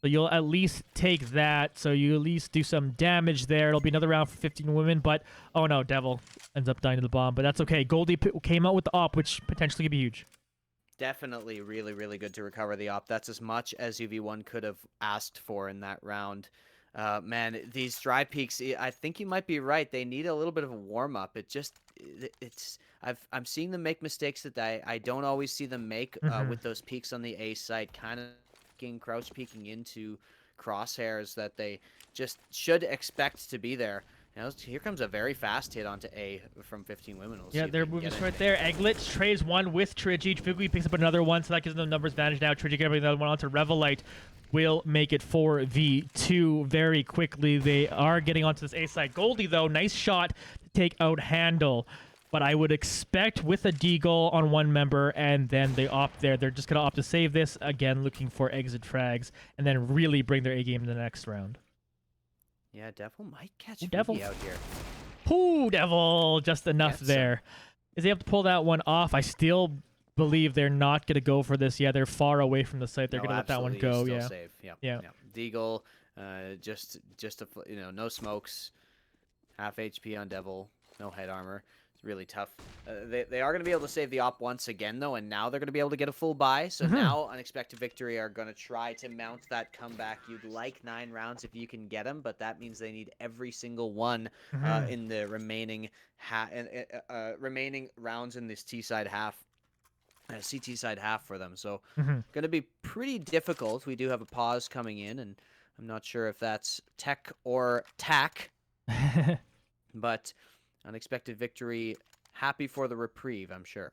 So you'll at least take that. So you at least do some damage there. It'll be another round for 15 women, but oh no, Devil ends up dying to the bomb, but that's okay. Goldie came out with the op, which potentially could be huge. Definitely really, really good to recover the op. That's as much as UV1 could have asked for in that round. Man, these dry peaks, I think you might be right. They need a little bit of a warm-up. I'm seeing them make mistakes that I don't always see them make with those peaks on the A side, kind of crouch peeking into crosshairs that they just should expect to be there. Now, here comes a very fast hit onto A from 15 women. Yeah, they're moving right there. Egglet trades one with Trigi. Fugi picks up another one, so that gives them numbers advantage now. Trigi getting another one onto Revelite. Will make it 4v2 very quickly. They are getting onto this A side. Goldie, though, nice shot to take out Handle. But I would expect with a deagle on one member, and then they opt there. They're just going to opt to save this. Again, looking for exit frags, and then really bring their A game in the next round. Yeah, Devil might catch Devil Fugi out here. Ooh, Devil, just enough there. Is able to pull that one off. I still believe they're not going to go for this. Yeah, they're far away from the site. They're going to let that one go. Still Yeah. Safe. Yeah. Deagle, just no smokes, half HP on Devil, no head armor. It's really tough. They are going to be able to save the op once again, though, and now they're going to be able to get a full buy. So now Unexpected Victory are going to try to mount that comeback. You'd like 9 rounds if you can get them, but that means they need every single one in the remaining remaining rounds in this T side half. CT side half for them, so going to be pretty difficult. We do have a pause coming in, and I'm not sure if that's tech or tack, but Unexpected Victory, happy for the reprieve, I'm sure.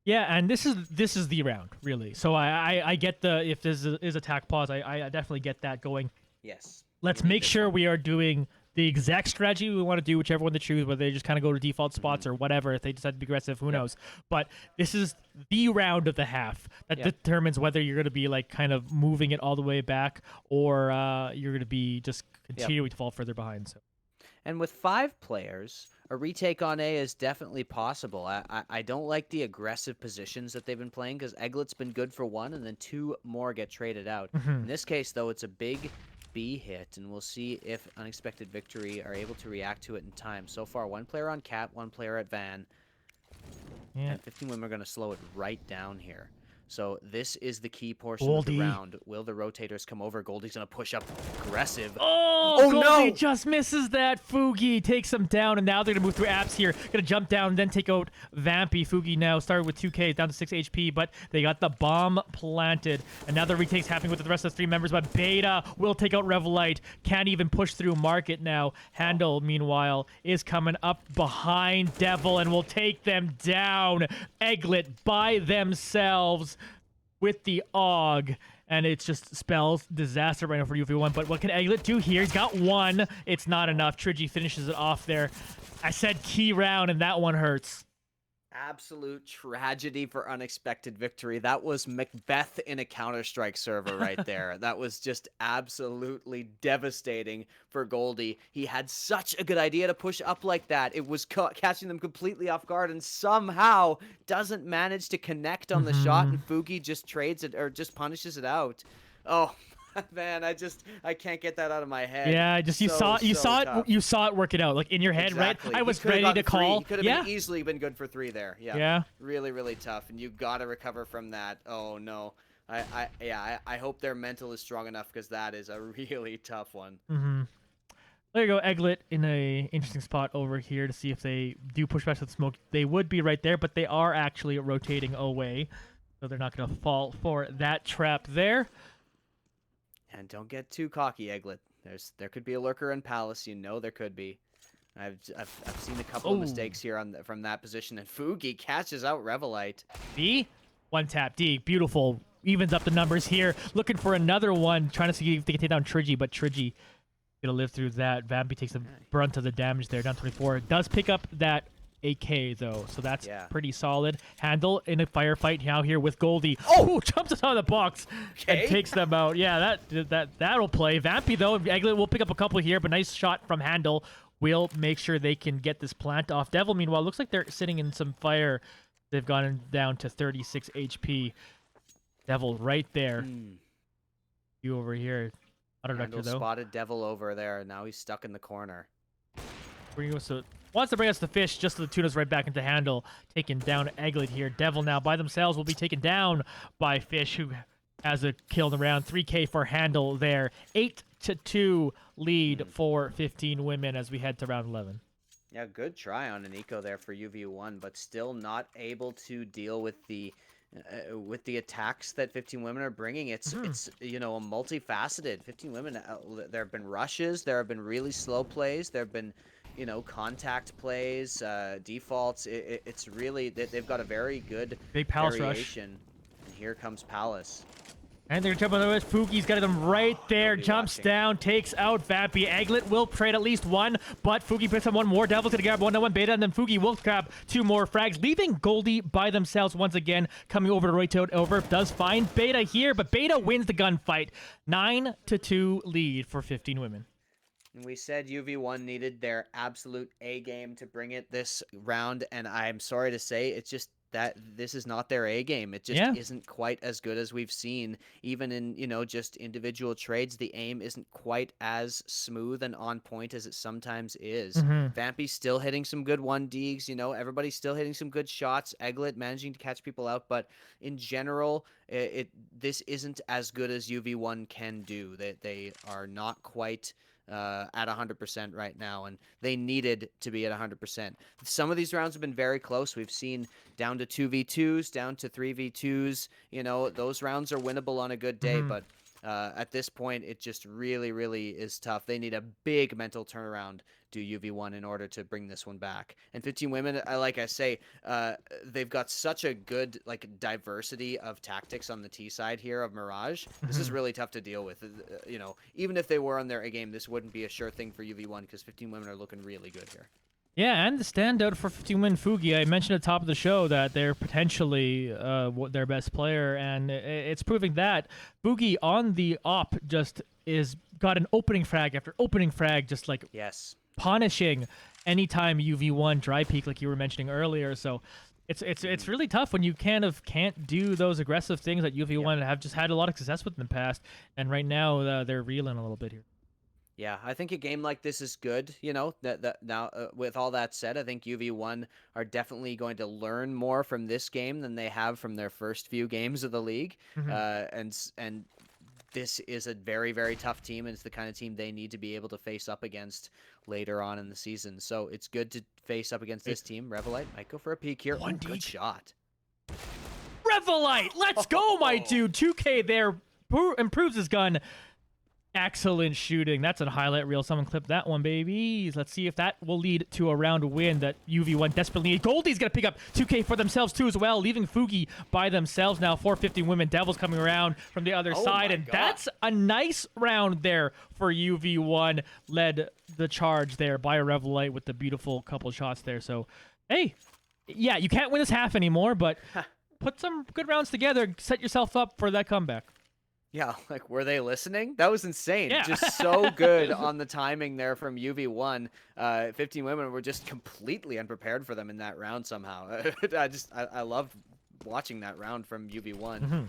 Yeah, and this is the round, really. So I get the, if this is attack pause, I definitely get that going. Yes. Let's make sure we are doing the exact strategy we want to do, whichever one to choose, whether they just kind of go to default spots or whatever, if they decide to be aggressive, who knows. But this is the round of the half that determines whether you're going to be like kind of moving it all the way back or you're going to be just continuing to fall further behind. So. And with 5 players, a retake on A is definitely possible. I don't like the aggressive positions that they've been playing because Eglet's been good for 1, and then 2 more get traded out. In this case, though, it's a big B hit, and we'll see if Unexpected Victory are able to react to it in time. So far, 1 player on Cat, 1 player at Van. Yeah. And 15 women are going to slow it right down here. So this is the key portion of the round. Will the rotators come over? Goldie's going to push up aggressive. Oh Goldie no! just misses that. Fugi takes him down, and now they're going to move through apps here. Going to jump down and then take out Vampy. Fugi now started with 2K, down to 6 HP, but they got the bomb planted. And now the retake's happening with the rest of the 3 members, but Beta will take out Revelite. Can't even push through Market now. Handle, meanwhile, is coming up behind Devil and will take them down. Eglet by themselves with the AUG, and it just spells disaster right now for UV1. But what can Eglet do here? He's got 1. It's not enough. Trigi finishes it off there. I said key round, and that one hurts. Absolute tragedy for Unexpected Victory. That was Macbeth in a Counter-Strike server right there. That was just absolutely devastating for Goldie. He had such a good idea to push up like that. It was catching them completely off guard, and somehow doesn't manage to connect on the shot, and Fugi just trades it, or just punishes it out. Oh, man, I can't get that out of my head. Yeah, just you saw it work it out, like in your head, exactly. Right? I was ready to call. He could have easily been good for 3 there. Yeah. Really, really tough, and you got to recover from that. Oh no. I hope their mental is strong enough because that is a really tough one. There you go, Eglet in a interesting spot over here to see if they do push back to the smoke. They would be right there, but they are actually rotating away, so they're not going to fall for that trap there. And don't get too cocky, Eglet. There could be a lurker in Palace. You know there could be. I've seen a couple of mistakes here from that position, and Fugi catches out Revelite. D, 1 tap. D, beautiful. Evens up the numbers here. Looking for another one, trying to see if they can take down Trigi, but Trigi gonna live through that. Vampy takes the brunt of the damage there, down 24. Does pick up that AK though, so that's pretty solid. Handle in a firefight now here with Goldie. Oh, jumps us out of the box and takes them out. Yeah, that'll play. Vampy though, Eglet will pick up a couple here, but nice shot from Handle. Will make sure they can get this plant off. Devil, meanwhile, looks like they're sitting in some fire. They've gone down to 36 HP. Devil right there. You over here. Handle spotted Devil over there. Now he's stuck in the corner. Wants to bring us the fish, just to tune us right back into Handle. Taking down Eglet here. Devil now by themselves will be taken down by Fish, who has a kill in the round. 3K for Handle there. 8-2 lead for 15 women as we head to round 11. Yeah, good try on an eco there for UV1, but still not able to deal with the attacks that 15 women are bringing. It's you know, a multifaceted 15 women. There have been rushes, there have been really slow plays, there have been, you know, contact plays, defaults. It's really, they've got a very good big Palace variation. Rush. And here comes Palace. And they're jumping on the west. Fugi's got them right there. Jumps down, takes out Vampy. Eglet will trade at least 1, but Fugi picks up 1 more. Devil's gonna grab 1-1 Beta, and then Fugi will grab 2 more frags, leaving Goldie by themselves once again. Coming over to rotate over, does find Beta here, but Beta wins the gunfight. 9-2 lead for 15 women. And we said UV1 needed their absolute A game to bring it this round, and I'm sorry to say, it's just that this is not their A game. It just isn't quite as good as we've seen. Even in, you know, just individual trades, the aim isn't quite as smooth and on point as it sometimes is. Vampy's still hitting some good 1Ds, you know, everybody's still hitting some good shots. Eglet managing to catch people out, but in general, this isn't as good as UV1 can do. They are not quite at 100% right now, and they needed to be at 100%. Some of these rounds have been very close. We've seen down to 2v2s, down to 3v2s. You know, those rounds are winnable on a good day, but At this point, it just really, really is tough. They need a big mental turnaround, do UV1, in order to bring this one back. And 15 Women, like I say, they've got such a good like diversity of tactics on the T side here of Mirage. This is really tough to deal with. You know, even if they were on their A game, this wouldn't be a sure thing for UV1 because 15 Women are looking really good here. Yeah, and the standout for 15 Win Fugi. I mentioned at the top of the show that they're potentially their best player, and it's proving that. Fugi on the op just got an opening frag after opening frag, just like Yes. punishing anytime UV1 dry peak, like you were mentioning earlier. So it's really tough when you can't do those aggressive things that UV1 have just had a lot of success with in the past, and right now they're reeling a little bit here. Yeah, I think a game like this is good. You know, that now with all that said, I think UV1 are definitely going to learn more from this game than they have from their first few games of the league. And this is a very, very tough team, and it's the kind of team they need to be able to face up against later on in the season. So it's good to face up against this team. Revelite might go for a peek here. Good shot. Revelite, let's go, my dude. 2K there improves his gun. Excellent shooting. That's a highlight reel. Someone clip that one, baby. Let's see if that will lead to a round win that UV1 desperately needs. Goldie's going to pick up 2K for themselves, too, as well, leaving Fugi by themselves now. 450 Women. Devils coming around from the other side, and that's a nice round there for UV1. Led the charge there by a Revelite with the beautiful couple shots there. So, hey, yeah, you can't win this half anymore, but put some good rounds together. Set yourself up for that comeback. Yeah, like, were they listening? That was insane. Yeah. Just so good on the timing there from UV1. 15 Women were just completely unprepared for them in that round somehow. I loved watching that round from UV1.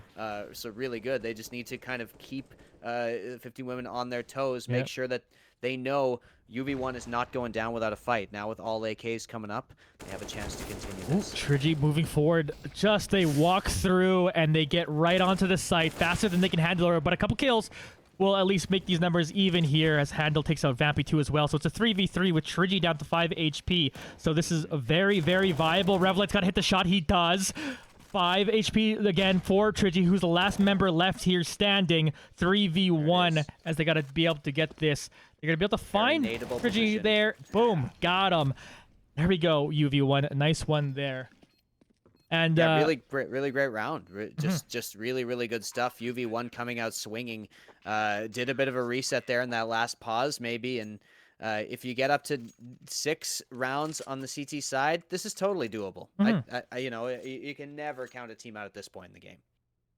So really good. They just need to kind of keep 15 Women on their toes, make sure that they know UV1 is not going down without a fight. Now with all AKs coming up, they have a chance to continue this. Trigi moving forward. Just they walk through and they get right onto the site faster than they can handle her. But a couple kills will at least make these numbers even here as Handel takes out Vampy 2 as well. So it's a 3v3 with Trigi down to 5 HP. So this is a very, very viable. Revelite's got to hit the shot. He does. 5 HP again for Trigi, who's the last member left here standing. 3v1 as they got to be able to get this. They're going to be able to find Trigi there. Boom. Got him. There we go, UV1. Nice one there. And yeah, really great round. Just really, really good stuff. UV1 coming out swinging. Did a bit of a reset there in that last pause maybe, and if you get up to 6 rounds on the CT side, this is totally doable. You know, you can never count a team out at this point in the game.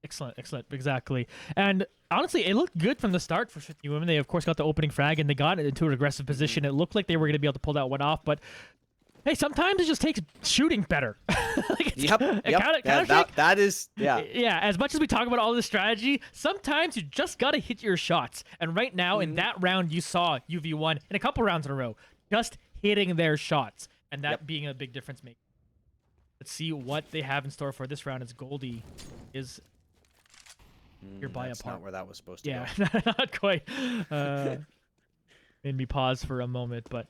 Excellent, exactly. And honestly, it looked good from the start for 50 Women. They, of course, got the opening frag, and they got into an aggressive position. It looked like they were going to be able to pull that one off, but hey, sometimes it just takes shooting better. That is. Yeah, as much as we talk about all this strategy, sometimes you just got to hit your shots. And right now, in that round, you saw UV1 in a couple rounds in a row, just hitting their shots, and that being a big difference maker. Let's see what they have in store for this round as Goldie is here by a That's part. not where that was supposed to go. Yeah, not quite. Made me pause for a moment, but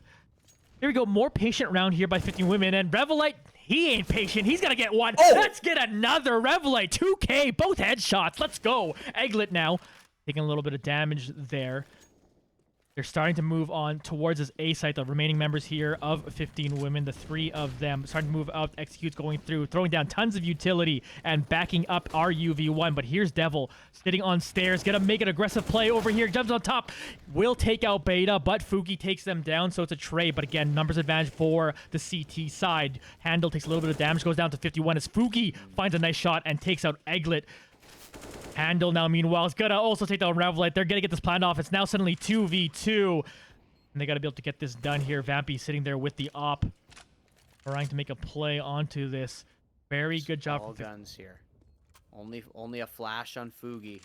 here we go. More patient round here by 15 Women, and Revelite, he ain't patient. He's gonna get one. Let's get another Revelite. 2K, both headshots. Let's go. Egglet now taking a little bit of damage there. They're starting to move on towards this A site. The remaining members here of 15 Women, the 3 of them, starting to move up. Executes going through, throwing down tons of utility and backing up our UV1. But here's Devil sitting on stairs. Gonna make an aggressive play over here. Jumps on top. Will take out Beta, but Fugi takes them down, so it's a trade. But again, numbers advantage for the CT side. Handel takes a little bit of damage, goes down to 51 as Fugi finds a nice shot and takes out Egglet. Handel now, meanwhile, is gonna also take down Revelite. They're gonna get this planned off. It's now suddenly 2v2. And they gotta be able to get this done here. Vampy sitting there with the op, trying to make a play onto this. Very good job. All guns here. Only a flash on Fugi.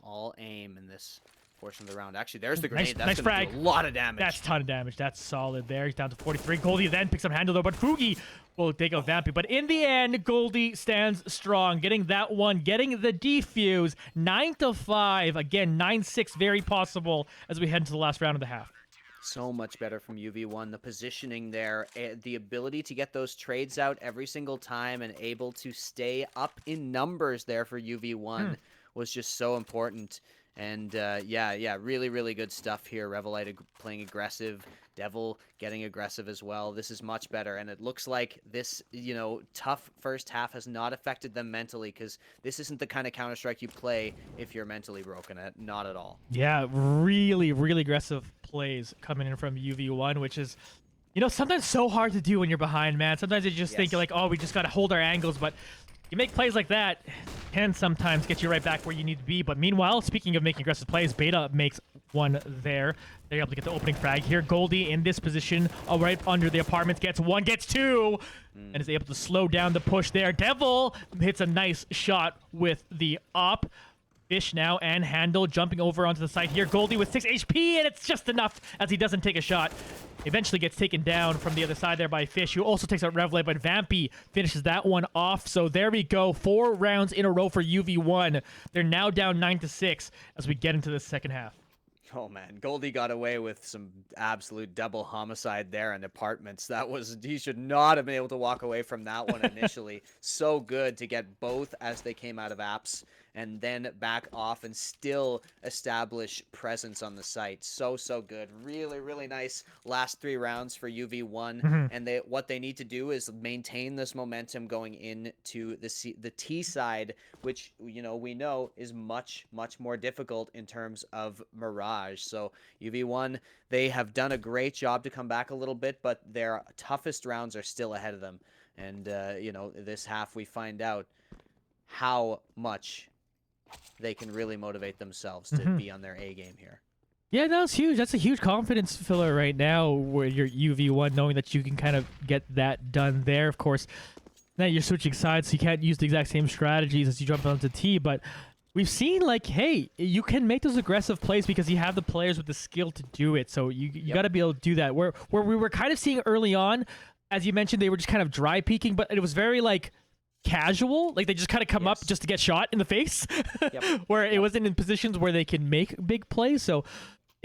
All aim in this portion of the round. Actually, there's the grenade. That's gonna do a lot of damage. That's a ton of damage. That's solid there. He's down to 43. Goldie then picks up Handel though, but Fugi will take out Vampy. But in the end, Goldie stands strong, getting that one, getting the defuse. 9-5. Again, 9-6 very possible as we head into the last round of the half. So much better from UV1. The positioning there, the ability to get those trades out every single time and able to stay up in numbers there for UV1 was just so important. And yeah, really, really good stuff here. Revelite playing aggressive, Devil getting aggressive as well. This is much better, and it looks like this, tough first half has not affected them mentally, because this isn't the kind of Counter-Strike you play if you're mentally broken. Not at all. Yeah, really, really aggressive plays coming in from UV1, which is, sometimes so hard to do when you're behind, man. Sometimes you just think like, oh, we just got to hold our angles, but you make plays like that, can sometimes get you right back where you need to be. But meanwhile, speaking of making aggressive plays, Beta makes one there. They're able to get the opening frag here. Goldie in this position, right under the apartments, gets one, gets two, and is able to slow down the push there. Devil hits a nice shot with the op. Fish now and Handle jumping over onto the side here. Goldie with 6 HP, and it's just enough as he doesn't take a shot. Eventually gets taken down from the other side there by Fish, who also takes out Revlay, but Vampy finishes that one off. So there we go. 4 rounds in a row for UV1. They're now down 9-6 as we get into the second half. Oh man, Goldie got away with some absolute double homicide there in apartments. He should not have been able to walk away from that one initially. So good to get both as they came out of apps and then back off and still establish presence on the site. So good. Really, really nice last 3 rounds for UV1. And what they need to do is maintain this momentum going into the T side, which we know is much, much more difficult in terms of Mirage. So UV1, they have done a great job to come back a little bit, but their toughest rounds are still ahead of them. And this half we find out how much they can really motivate themselves to be on their A game here. Yeah, that's huge. That's a huge confidence filler right now where you're UV1, knowing that you can kind of get that done there. Of course, now you're switching sides, so you can't use the exact same strategies as you jump onto T, but we've seen, like, hey, you can make those aggressive plays because you have the players with the skill to do it. So you got to be able to do that. Where we were kind of seeing early on, as you mentioned, they were just kind of dry peeking, but it was very, like, casual. Like, they just kind of come up just to get shot in the face, where it wasn't in positions where they can make big plays. So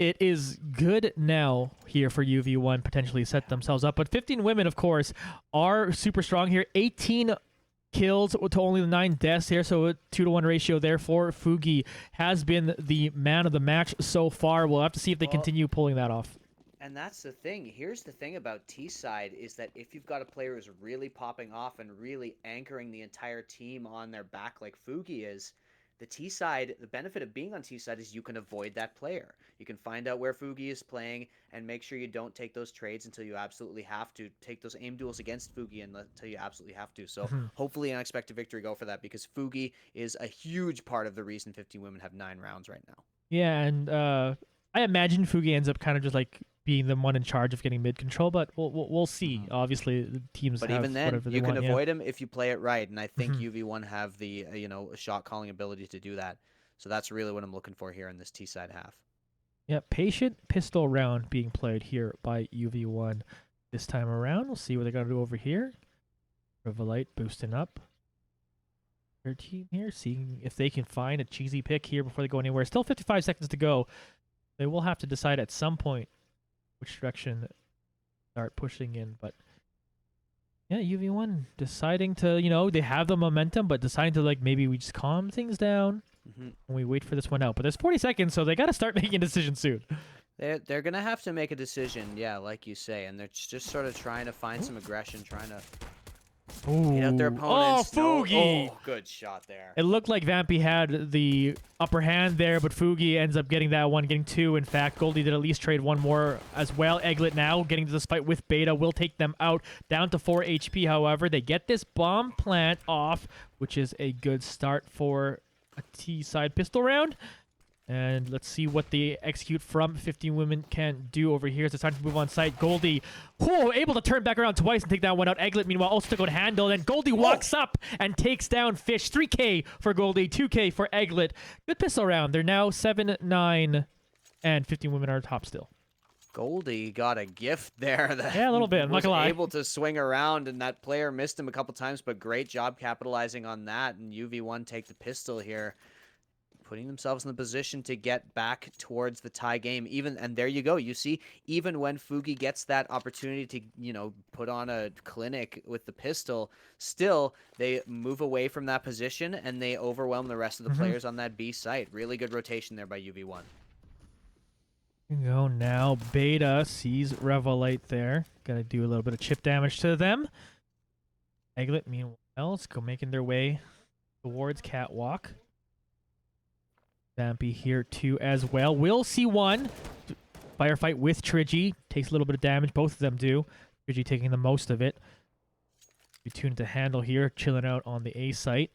it is good now here for UV1 potentially set themselves up. But 15 women, of course, are super strong here. 18 kills to only 9 deaths here, so a 2-to-1 ratio there for Fugi. Has been the man of the match so far. We'll have to see if they continue pulling that off. And that's the thing. Here's the thing about T-side is that if you've got a player who's really popping off and really anchoring the entire team on their back like Fugi is, the T-side, the benefit of being on T-side is you can avoid that player. You can find out where Fugi is playing and make sure you don't take those trades until you absolutely have to. Take those aim duels against Fugi until you absolutely have to. So hopefully an unexpected victory go for that, because Fugi is a huge part of the reason 15 women have 9 rounds right now. Yeah, and I imagine Fugi ends up kind of just like being the one in charge of getting mid control, but we'll see. Obviously, the teams but have even then, whatever they you can want, avoid him if you play it right, and I think UV1 have the shot calling ability to do that. So that's really what I'm looking for here in this T side half. Yeah, patient pistol round being played here by UV1 this time around. We'll see what they're gonna do over here. Revelite boosting up their team here, seeing if they can find a cheesy pick here before they go anywhere. Still 55 seconds to go. They will have to decide at some point which direction start pushing in, but yeah, UV1 deciding to, they have the momentum, but deciding to, like, maybe we just calm things down and we wait for this one out. But there's 40 seconds, so they got to start making a decision soon. They're going to have to make a decision, yeah, like you say, and they're just sort of trying to find some aggression, trying to beat out their opponents. Oh, Fugi! Oh, good shot there. It looked like Vampy had the upper hand there, but Fugi ends up getting that one, getting 2. In fact, Goldie did at least trade 1 more as well. Egglet now getting to this fight with Beta will take them out, down to 4 HP. However, they get this bomb plant off, which is a good start for a T-side pistol round. And let's see what the execute from 15 women can do over here. It's time to move on site. Goldie, able to turn back around twice and take that one out. Egglet, meanwhile, also took out Handle. And Goldie walks up and takes down Fish. 3K for Goldie, 2K for Egglet. Good pistol round. They're now 7-9, and 15 women are top still. Goldie got a gift there. Yeah, a little bit. I'm not gonna lie. Able to swing around, and that player missed him a couple times, but great job capitalizing on that. And UV1 take the pistol here. putting themselves in the position to get back towards the tie game. And there you go. You see, even when Fugi gets that opportunity to, put on a clinic with the pistol, still they move away from that position and they overwhelm the rest of the players on that B site. Really good rotation there by UV1. Go now. Beta sees Revelite there. Gotta do a little bit of chip damage to them. Eglet, meanwhile, let's go making their way towards Catwalk. Vampy here too as well. We'll see one. Firefight with Trigi. Takes a little bit of damage. Both of them do. Trigi taking the most of it. Be tuned to handle here. Chilling out on the A site.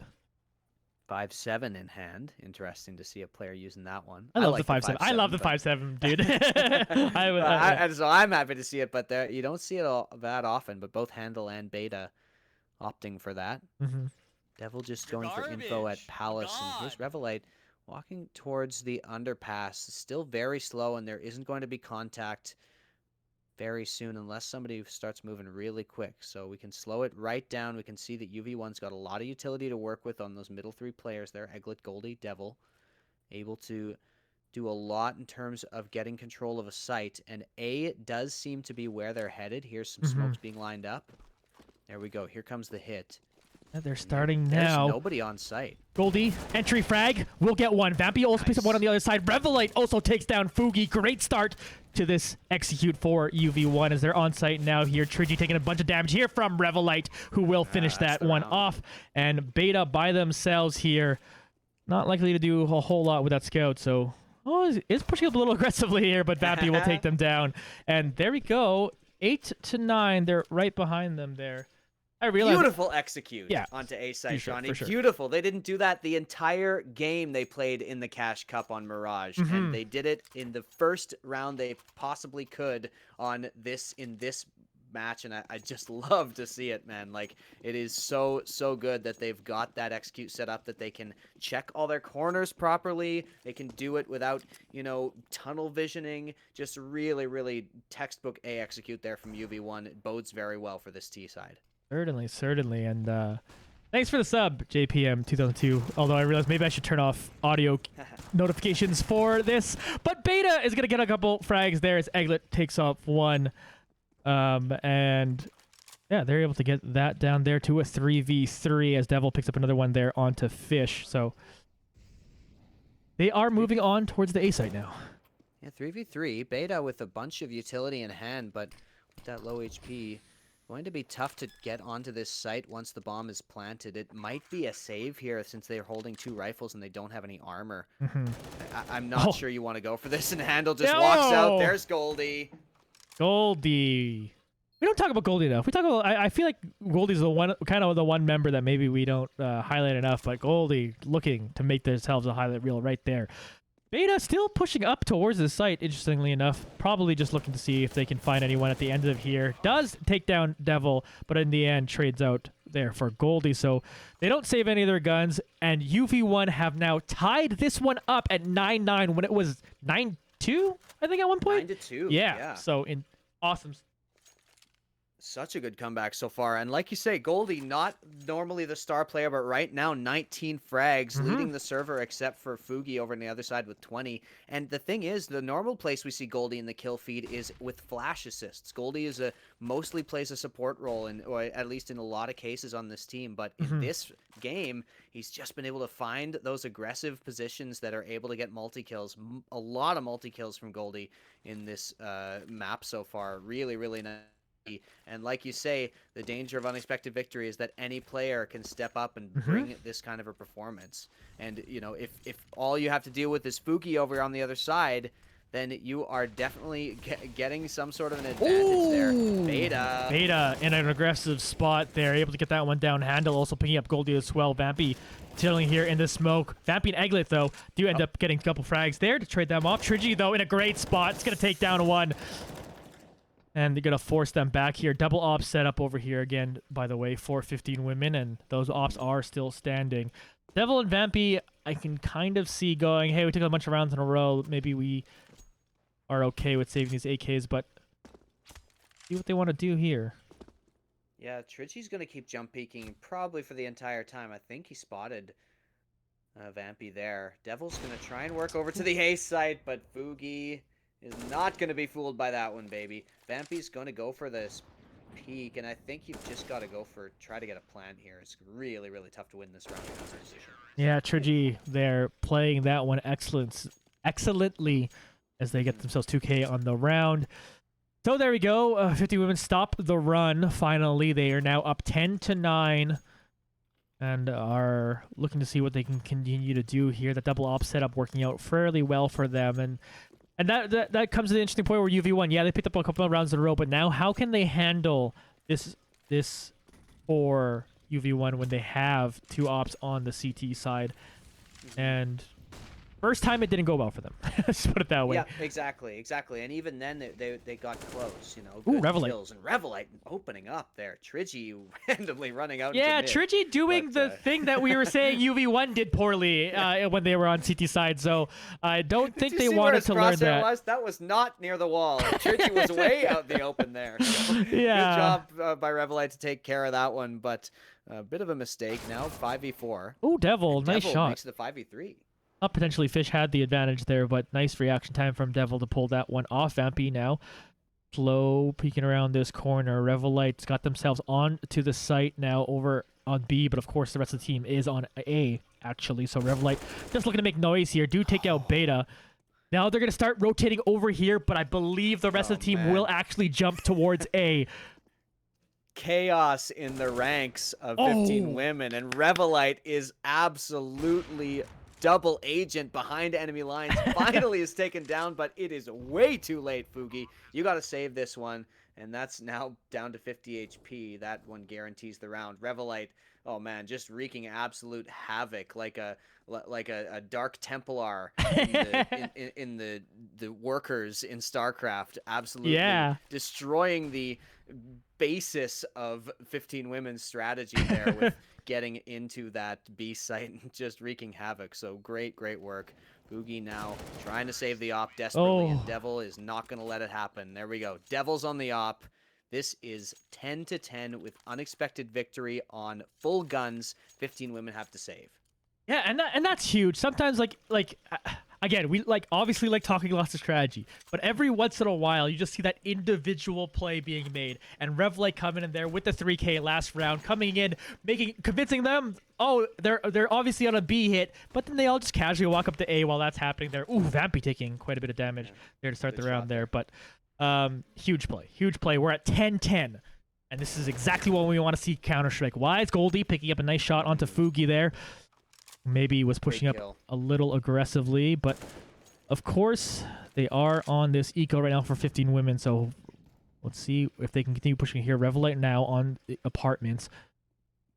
5-7 in hand. Interesting to see a player using that one. I love like the 5-7. I love the 5-7, dude. So I'm happy to see it, but you don't see it all that often. But both Handle and Beta opting for that. Devil just going for info at Palace, and here's Revelite walking towards the underpass. Still very slow, and there isn't going to be contact very soon unless somebody starts moving really quick. So we can slow it right down. We can see that UV1's got a lot of utility to work with on those middle three players there. Eglet, Goldie, Devil. Able to do a lot in terms of getting control of a site. And A does seem to be where they're headed. Here's some smokes being lined up. There we go. Here comes the hit. They're starting There's now. nobody on site. Goldie, entry frag. We'll get one. Vampy also picks up one on the other side. Revelite also takes down Fugi. Great start to this execute for UV1 as they're on site now here. Trigi taking a bunch of damage here from Revelite, who will finish that one off. And Beta by themselves here. Not likely to do a whole lot with that scout, so is pushing up a little aggressively here, but Vampy will take them down. And there we go. 8-9. They're right behind them there. I realize Beautiful execute onto A site, sure, Johnny. sure. Beautiful. They didn't do that the entire game they played in the Cash Cup on Mirage, and they did it in the first round they possibly could in this match, and I just love to see it, man. Like, it is so good that they've got that execute set up, that they can check all their corners properly. They can do it without, tunnel visioning. Just really textbook A execute there from UV1. It bodes very well for this T side. Certainly. And thanks for the sub, JPM 2002. Although I realized maybe I should turn off audio notifications for this. But Beta is going to get a couple frags there as Eglet takes off one. And yeah, they're able to get that down there to a 3v3 as Devil picks up another one there onto Fish. So they are moving on towards the A site now. Yeah, 3v3. Beta with a bunch of utility in hand, but with that low HP, going to be tough to get onto this site once the bomb is planted. It might be a save here since they're holding two rifles and they don't have any armor. I'm not sure you want to go for this, and Handle just walks out. There's Goldie. Goldie. We don't talk about Goldie enough. We talk about. I feel like Goldie's the one member that maybe we don't highlight enough. But Goldie looking to make themselves a highlight reel right there. Beta still pushing up towards the site, interestingly enough. Probably just looking to see if they can find anyone at the end of here. Does take down Devil, but in the end trades out there for Goldie. So they don't save any of their guns. And UV1 have now tied this one up at 9-9 when it was 9-2, I think, at one point. 9-2. Yeah. So awesome. Such a good comeback so far. And like you say, Goldie, not normally the star player, but right now 19 frags, leading the server except for Fugi over on the other side with 20. And the thing is, the normal place we see Goldie in the kill feed is with flash assists. Goldie mostly plays a support role, or at least in a lot of cases on this team. But in this game, he's just been able to find those aggressive positions that are able to get multi-kills. A lot of multi-kills from Goldie in this map so far. Really nice. And like you say, the danger of unexpected victory is that any player can step up and bring this kind of a performance. And, if all you have to deal with is Fugi over on the other side, then you are definitely getting some sort of an advantage there. Beta in an aggressive spot there, able to get that one down. Handle also picking up Goldie as well. Vampy chilling here in the smoke. Vampy and Eglet, though, do end up getting a couple frags there to trade them off. Trigi, though, in a great spot. It's going to take down one. And they're going to force them back here. Double ops set up over here again, by the way, for 15 women, and those ops are still standing. Devil and Vampy, I can kind of see going, hey, we took a bunch of rounds in a row. Maybe we are okay with saving these AKs, but see what they want to do here. Yeah, Trigi's going to keep jump peeking probably for the entire time. I think he spotted Vampy there. Devil's going to try and work over to the A site, but Fugi is not going to be fooled by that one, baby. Vampy's going to go for this peek, and I think you've just got to try to get a plant here. It's really, really tough to win this round in this position. Yeah, Trigi, they're playing that one excellently as they get themselves 2K on the round. So there we go. 50 women stop the run. Finally, they are now up 10-9 and are looking to see what they can continue to do here. The double op setup working out fairly well for them, and that comes to the interesting point where UV1, yeah, they picked up a couple of rounds in a row, but now how can they handle this for UV1 when they have 2 ops on the CT side? And first time it didn't go well for them. Let's put it that way. Yeah, exactly. And even then, they got close, you know. Ooh, Good Revelite. kills. And Revelite opening up there. Trigi randomly running out. Yeah, into mid. Trigi doing the thing that we were saying UV1 did poorly when they were on CT side. So I don't think they wanted to learn that. That was not near the wall. Trigi was way out in the open there. So Yeah. Good job by Revelite to take care of that one, but a bit of a mistake now. 5v4. Ooh, Devil, nice shot. Makes it a 5v3. Potentially Fish had the advantage there, but nice reaction time from Devil to pull that one off. Vampy now slow peeking around this corner. Revelite's got themselves on to the site now over on B, but of course the rest of the team is on A, actually. So Revelite just looking to make noise here. Do take out Beta. Now they're going to start rotating over here, but I believe the rest of the team will actually jump towards A. Chaos in the ranks of 15 women, and Revelite is absolutely double agent behind enemy lines. Finally is taken down, but it is way too late, Fugi. You got to save this one, and that's now down to 50 HP. That one guarantees the round. Revelite, oh man, just wreaking absolute havoc like a Dark Templar in the workers in StarCraft. Absolutely destroying the basis of 15 women's strategy there with getting into that B site and just wreaking havoc. So great work. Boogie now trying to save the op desperately, and Devil is not going to let it happen. There we go. Devil's on the op. This is 10-10 with unexpected victory on full guns. 15 women have to save. Yeah, and that's huge. Sometimes again, we obviously like talking lots of strategy, but every once in a while you just see that individual play being made, and Revlite coming in there with the 3K last round, coming in, convincing them, oh, they're obviously on a B hit, but then they all just casually walk up to A while that's happening there. Ooh, Vampy taking quite a bit of damage there to start the round there, but huge play. We're at 10-10. And this is exactly what we want to see Counter-Strike. Wise Goldie picking up a nice shot onto Fugi there. Maybe was pushing up a little aggressively, but of course they are on this eco right now for 15 women, so let's see if they can continue pushing here. Revelite now on the apartments,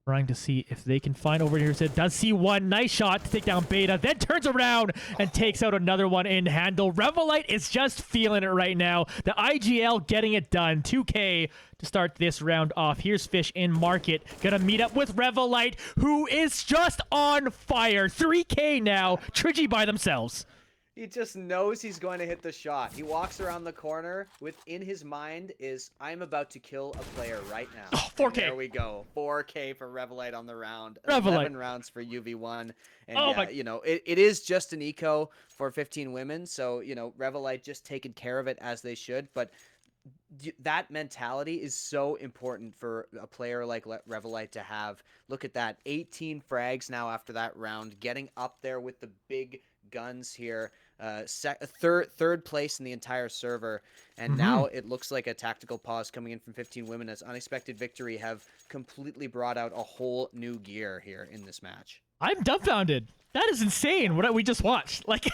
trying to see if they can find over here. So does see one nice shot to take down Beta, then turns around and takes out another one in handle. Revelite is just feeling it right now. The IGL getting it done. 2K to start this round off. Here's Fish in market. Gonna meet up with Revelite, who is just on fire. 3K now. Trigi by themselves. He just knows he's going to hit the shot. He walks around the corner. Within his mind is, I'm about to kill a player right now. Oh, 4K. And there we go. 4K for Revelite on the round. Revelite. 11 rounds for UV1. And you know, it is just an eco for 15 women. So, you know, Revelite just taking care of it as they should. But that mentality is so important for a player like Revelite to have. Look at that. 18 frags now after that round. Getting up there with the big guns here. Third place in the entire server, and now it looks like a tactical pause coming in from 15 women as unexpected victory have completely brought out a whole new gear here in this match. I'm dumbfounded. That is insane what we just watched. Like, yeah.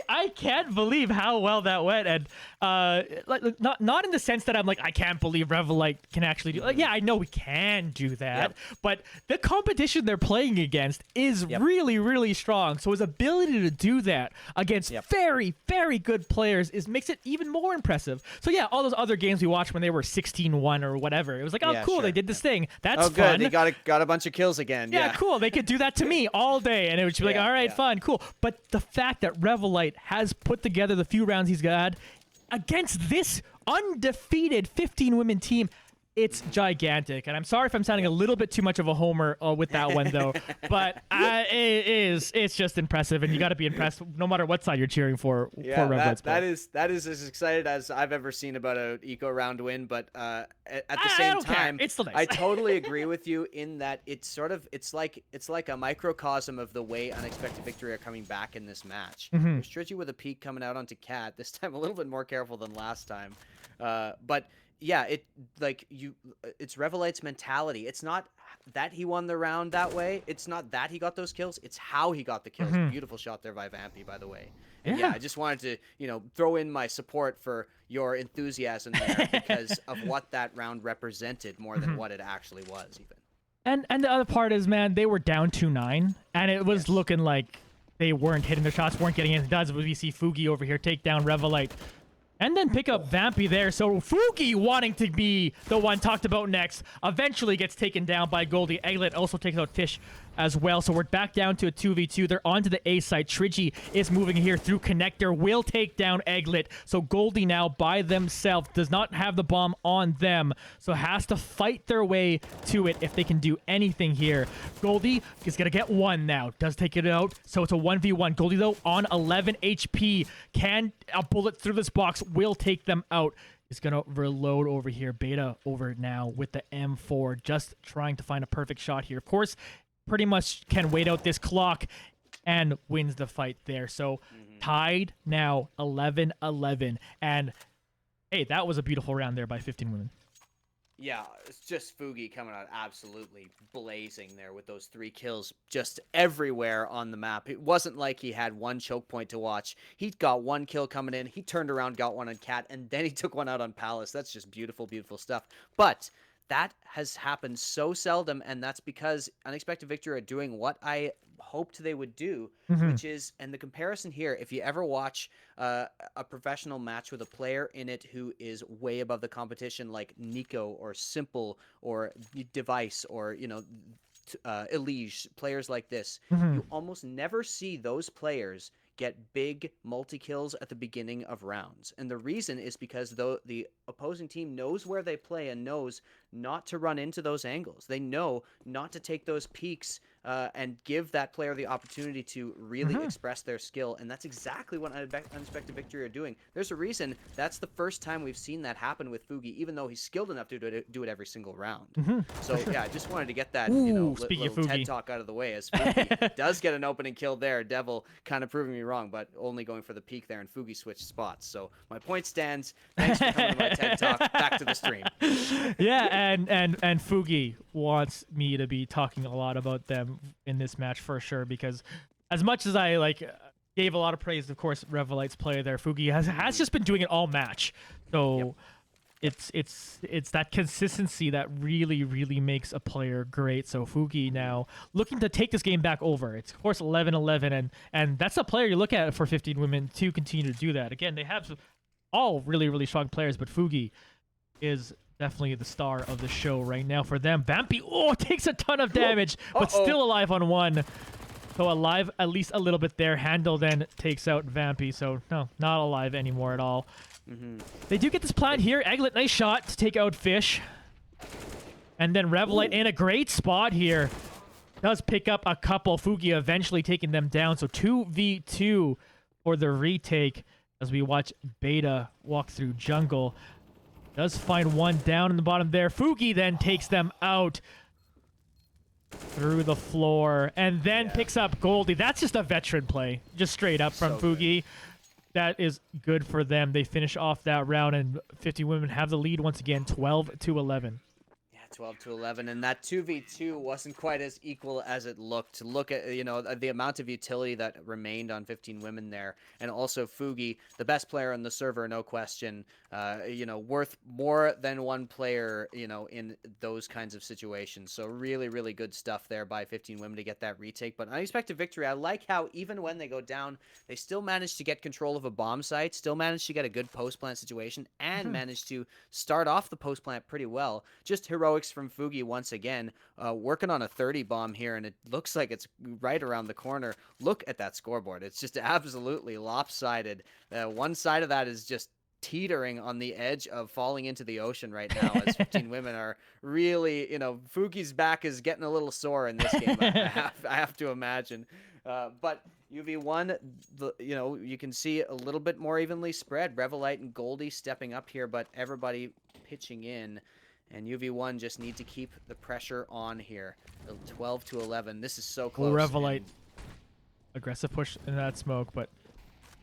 I can't believe how well that went, and not in the sense that I'm like, I can't believe Revelite can actually do. Like, yeah, I know we can do that, but the competition they're playing against is really, really strong. So his ability to do that against very, very good players makes it even more impressive. So yeah, all those other games we watched when they were 16-1 or whatever, it was like, oh, cool, they did this thing. That's fun. Good. They got a bunch of kills again. Yeah, cool. They could do that to me all day, and it would be like, all right, fun, cool. But the fact that Revelite has put together the few rounds he's got against this undefeated 15 women team It's gigantic, and I'm sorry if I'm sounding a little bit too much of a homer with that one, though. But it's just impressive, and you got to be impressed no matter what side you're cheering for. Yeah, Rev that is as excited as I've ever seen about an eco round win. But at the same time, it's still nice. I totally agree with you in that it's like a microcosm of the way Unexpected Victory are coming back in this match. There's Tritchy with a peek coming out onto Cat. This time a little bit more careful than last time, but. Yeah, it's Revelite's mentality. It's not that he won the round that way. It's not that he got those kills. It's how he got the kills. Beautiful shot there by Vampy, by the way. And yeah, I just wanted to, throw in my support for your enthusiasm there because of what that round represented more than what it actually was, even. And the other part is, man, they were down 2-9, and it was looking like they weren't hitting their shots, weren't getting into duds. We see Fugi over here take down Revelite. And then pick up Vampy there. So Fugi, wanting to be the one talked about next, eventually gets taken down by Goldie. Egglet also takes out Fish as well. So we're back down to a 2v2. They're onto the A side. Trigi is moving here through Connector. Will take down Egglet. So Goldie now by themselves does not have the bomb on them. So has to fight their way to it if they can do anything here. Goldie is going to get one now. Does take it out. So it's a 1v1. Goldie, though, on 11 HP. Can a bullet through this box will take them out. Is going to reload over here. Beta over now with the M4. Just trying to find a perfect shot here. Of course, pretty much can wait out this clock and wins the fight there. So tied now 11-11. And hey, that was a beautiful round there by 15 Women. Yeah, it's just Fugi coming out absolutely blazing there with those 3 kills just everywhere on the map. It wasn't like he had one choke point to watch. He got 1 kill coming in. He turned around, got one on Cat, and then he took one out on Palace. That's just beautiful, beautiful stuff. But that has happened so seldom, and that's because Unexpected Victory are doing what I hoped they would do, which is, and the comparison here, if you ever watch a professional match with a player in it who is way above the competition, like Nico or Simple or Device or, Elige, players like this, you almost never see those players get big multi-kills at the beginning of rounds. And the reason is because the opposing team knows where they play and knows not to run into those angles. They know not to take those peaks and give that player the opportunity to really express their skill. And that's exactly what Unexpected Victory are doing. There's a reason that's the first time we've seen that happen with Fugi, even though he's skilled enough to do it every single round. So yeah, I just wanted to get that little TED talk out of the way, as Fugi does get an opening kill there. Devil kind of proving me wrong, but only going for the peak there, and Fugi switched spots. So my point stands. Thanks for coming to my TED talk. Back to the stream. Yeah, and Fugi wants me to be talking a lot about them in this match for sure, because as much as I gave a lot of praise, of course, Revelite's play there, Fugi has just been doing it all match. So it's that consistency that really makes a player great. So Fugi now looking to take this game back over. It's of course 11-11, and that's a player you look at for 15 Women to continue to do that. Again, they have all really strong players, but Fugi is definitely the star of the show right now for them. Vampy, takes a ton of damage, but still alive on 1. So alive at least a little bit there. Handle then takes out Vampy, so no, not alive anymore at all. They do get this plant here. Egglet, nice shot to take out Fish. And then Revelite in a great spot here. Does pick up a couple. Fugi eventually taking them down. So 2v2 for the retake as we watch Beta walk through jungle. Does find one down in the bottom there. Fugi then takes them out through the floor and then picks up Goldie. That's just a veteran play, just straight up from Fugi. Good. That is good for them. They finish off that round, and 50 Women have the lead once again, 12-11. 12-11, and that 2v2 wasn't quite as equal as it looked. Look at the amount of utility that remained on 15 Women there, and also Fugi, the best player on the server, no question. Worth more than one player, in those kinds of situations. So really good stuff there by 15 Women to get that retake. But Unexpected Victory, I like how even when they go down, they still manage to get control of a bomb site, still manage to get a good post plant situation, and manage to start off the post plant pretty well. Just heroics from Fugi once again, working on a 30 bomb here, and it looks like it's right around the corner. Look at that scoreboard. It's just absolutely lopsided. One side of that is just teetering on the edge of falling into the ocean right now as 15 women are really, Fuki's back is getting a little sore in this game, I have to imagine. But UV1, you can see a little bit more evenly spread. Revelite and Goldie stepping up here, but everybody pitching in. And UV1 just need to keep the pressure on here. 12 to 11. This is so close. Revelite. Aggressive push in that smoke, but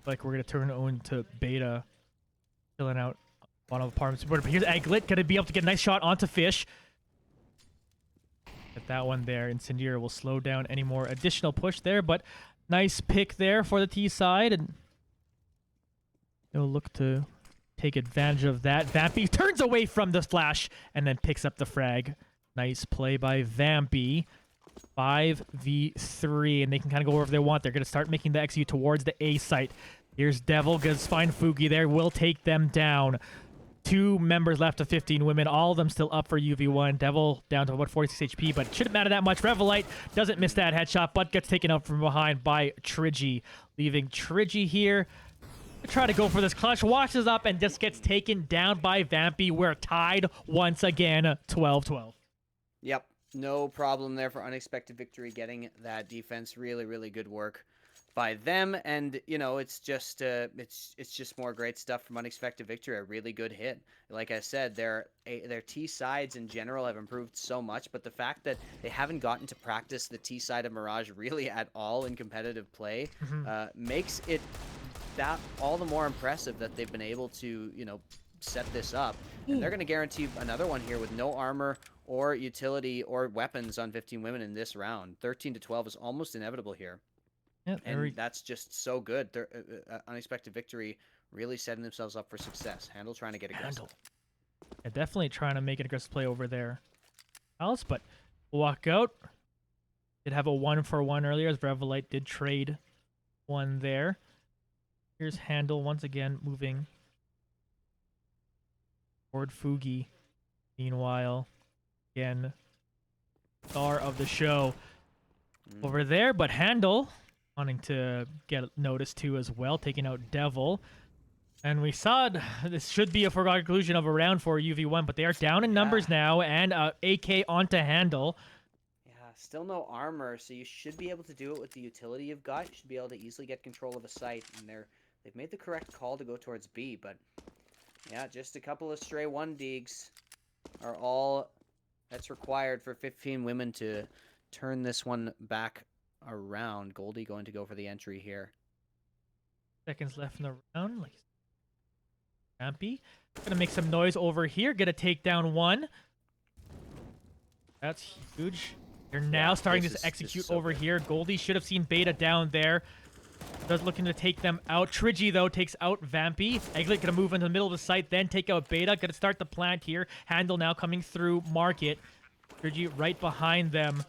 like we're going to turn Owen to beta. Filling out one of the apartments. But here's Egglet. Going to be able to get a nice shot onto Fish. Get that one there. Incendiary will slow down any more additional push there, but nice pick there for the T side. And they'll look to take advantage of that. Vampy turns away from the flash and then picks up the frag. Nice play by Vampy. 5v3, and they can kind of go wherever they want. They're going to start making the execute towards the A site. Here's Devil. Gonna find Fugi there. Will take them down. 2 members left of 15 women. All of them still up for UV1. Devil down to about 46 HP, but shouldn't matter that much. Revelite doesn't miss that headshot, but gets taken out from behind by Trigi. Leaving Trigi here. Try to go for this clutch. Washes up and just gets taken down by Vampy. We're tied once again, 12-12. Yep. No problem there for Unexpected Victory getting that defense. Really, really good work by them. And, it's just more great stuff from Unexpected Victory. A really good hit. Like I said, their T sides in general have improved so much, but the fact that they haven't gotten to practice the T side of Mirage really at all in competitive play makes it that all the more impressive that they've been able to, set this up. And they're going to guarantee another one here with no armor or utility or weapons on 15 women in this round. 13 to 12 is almost inevitable here. Yeah, and that's just so good. Unexpected Victory really setting themselves up for success. Handle trying to get aggressive. Yeah, definitely trying to make an aggressive play over there. Alice, but walk out. Did have a 1-for-1 earlier as Revelite did trade one there. Here's Handle once again moving toward Fugi. Meanwhile, again, star of the show over there, but Handle wanting to get noticed too as well, taking out Devil. And we saw this should be a foregone conclusion of a round for UV1, but they are down in numbers now, and AK onto Handle. Yeah, still no armor, so you should be able to do it with the utility you've got. You should be able to easily get control of a site, and they've made the correct call to go towards B, but yeah, just a couple of stray 1-deegs are all that's required for 15 women to turn this one back around. Goldie going to go for the entry here. Seconds left in the round. Vampy gonna make some noise over here. Gonna take down one. That's huge. They're now starting to execute so over here. Goldie should have seen Beta down there. Does looking to take them out. Trigi, though, takes out Vampy. Egglet gonna move into the middle of the site, then take out Beta. Gonna start the plant here. Handle now coming through Market. Trigi right behind them.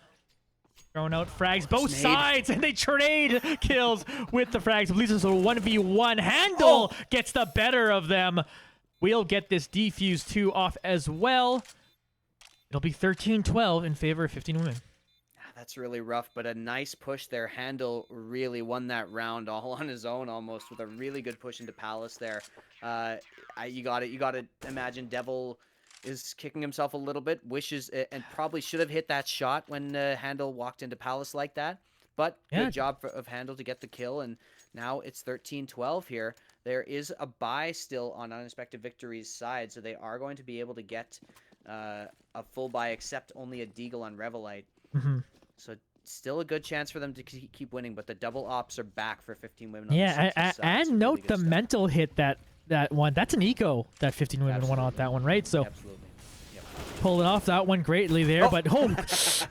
Throwing out frags both sides, and they trade kills with the frags. At least it's a 1v1. Handle gets the better of them. We'll get this defuse 2 off as well. It'll be 13-12 in favor of 15 women. That's really rough, but a nice push there. Handle really won that round all on his own almost with a really good push into Palace there. You got to imagine Devil is kicking himself a little bit, wishes and probably should have hit that shot when Handle walked into Palace like that. But good job of Handle to get the kill, and now it's 13-12 here. There is a buy still on Unexpected Victory's side, so they are going to be able to get a full buy, except only a deagle on Revelite. So still a good chance for them to keep winning, but the double ops are back for 15 women. And note really the mental hit that one. That's an eco that 15 women won off that one, right? So pulling off that one greatly there, but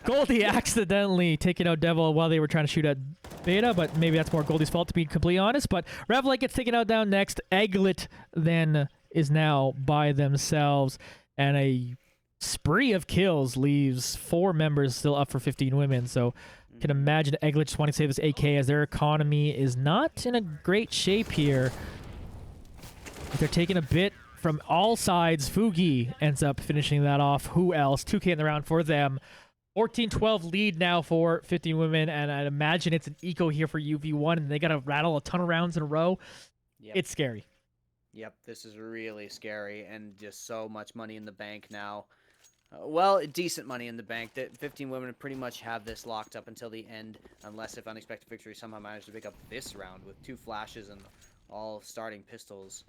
Goldie accidentally taking out Devil while they were trying to shoot at Beta, but maybe that's more Goldie's fault to be completely honest. But Revelite gets taken out down next. Egglet then is now by themselves, and a spree of kills leaves 4 members still up for 15 women. So you can imagine Egglet just wanting to save this AK as their economy is not in a great shape here. They're taking a bit from all sides. Fugi ends up finishing that off. Who else? 2K in the round for them. 14-12 lead now for 15 women, and I'd imagine it's an eco here for UV1, and they got to rattle a ton of rounds in a row. It's scary. Yep, this is really scary and just so much money in the bank now. Well, decent money in the bank. That 15 women pretty much have this locked up until the end, unless if Unexpected Victory somehow manages to pick up this round with 2 flashes and all starting pistols.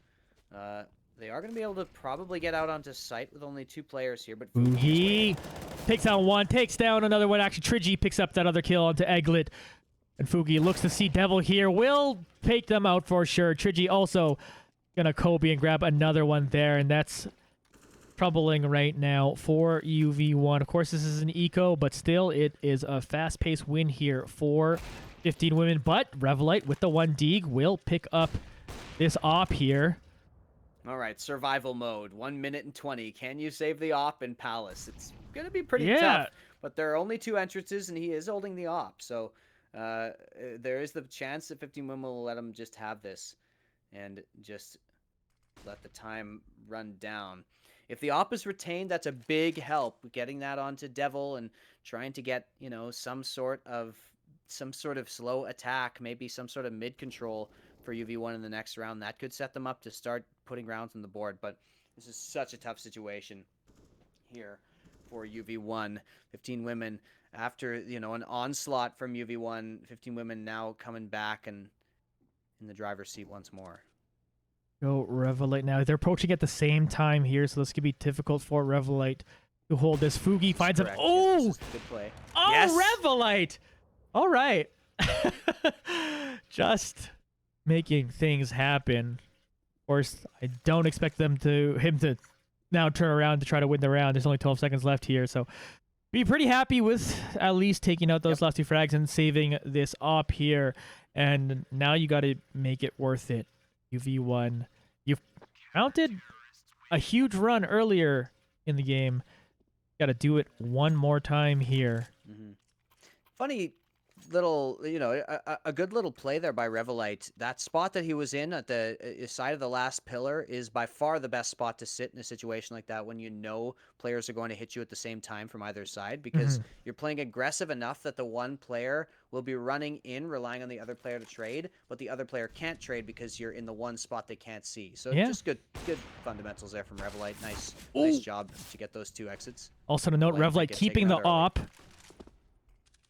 They are going to be able to probably get out onto site with only 2 players here, but He takes down one, takes down another one. Actually, Trigi picks up that other kill onto Egglet. And Fugi looks to see Devil here. Will take them out for sure. Trigi also gonna Kobe and grab another one there, and that's troubling right now for UV1. Of course, this is an eco, but still, it is a fast-paced win here for 15 women. But Revelite with the 1 Deeg will pick up this op here. All right, survival mode. 1 minute and 20. Can you save the op in Palace? It's going to be pretty tough, but there are only 2 entrances, and he is holding the op. So there is the chance that 15 women will let him just have this and just let the time run down. If the op is retained, that's a big help. Getting that onto Devil and trying to get, you know, some sort of slow attack, maybe some sort of mid control for UV1 in the next round. That could set them up to start putting rounds on the board. But this is such a tough situation here for UV1. 15 women after, you know, an onslaught from UV1. 15 women now coming back and in the driver's seat once more. Go Revelite now. They're approaching at the same time here, so this could be difficult for Revelite to hold this. Fugi finds him. Oh! Yes, good play. Oh, yes. Revelite! All right. Just making things happen. Of course, I don't expect him to now turn around to try to win the round. There's only 12 seconds left here, so be pretty happy with at least taking out those last 2 frags and saving this op here. And now you got to make it worth it. UV1, you've mounted a huge run earlier in the game. Got to do it one more time here. Funny little, you know, a good little play there by Revelite. That spot that he was in at the side of the last pillar is by far the best spot to sit in a situation like that when you know players are going to hit you at the same time from either side, because you're playing aggressive enough that the one player will be running in, relying on the other player to trade, but the other player can't trade because you're in the one spot they can't see. So just good fundamentals there from Revelite. Nice job to get those 2 exits. Also to note, Revelite keeping the op.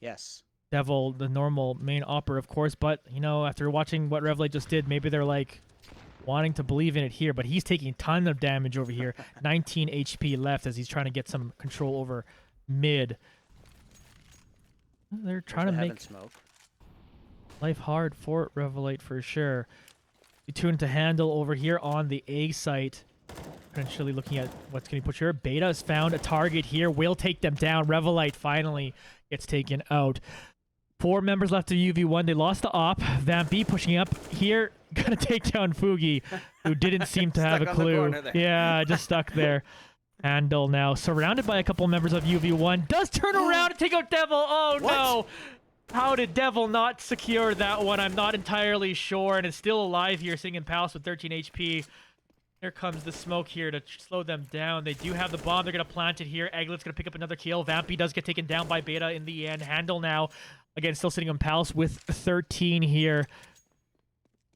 Yes. Devil, the normal main opper, of course, but, you know, after watching what Revelite just did, maybe they're, like, wanting to believe in it here, but he's taking a ton of damage over here. 19 HP left as he's trying to get some control over mid. They're trying to make life hard for Revelite for sure. You tune to Handle over here on the A site. Potentially looking at what's going to push here. Beta has found a target here. Will take them down. Revelite finally gets taken out. 4 members left of UV1. They lost the op. Vampy pushing up here. Gonna take down Fugi, who didn't seem to have a clue. Yeah, just stuck there. Handle now surrounded by a couple members of UV1. Does turn around and take out Devil. Oh, no. How did Devil not secure that one? I'm not entirely sure. And it's still alive here, sitting in Palace with 13 HP. Here comes the smoke here to slow them down. They do have the bomb. They're going to plant it here. Egglet's going to pick up another kill. Vampy does get taken down by Beta in the end. Handle now, again, still sitting on Palace with 13 here.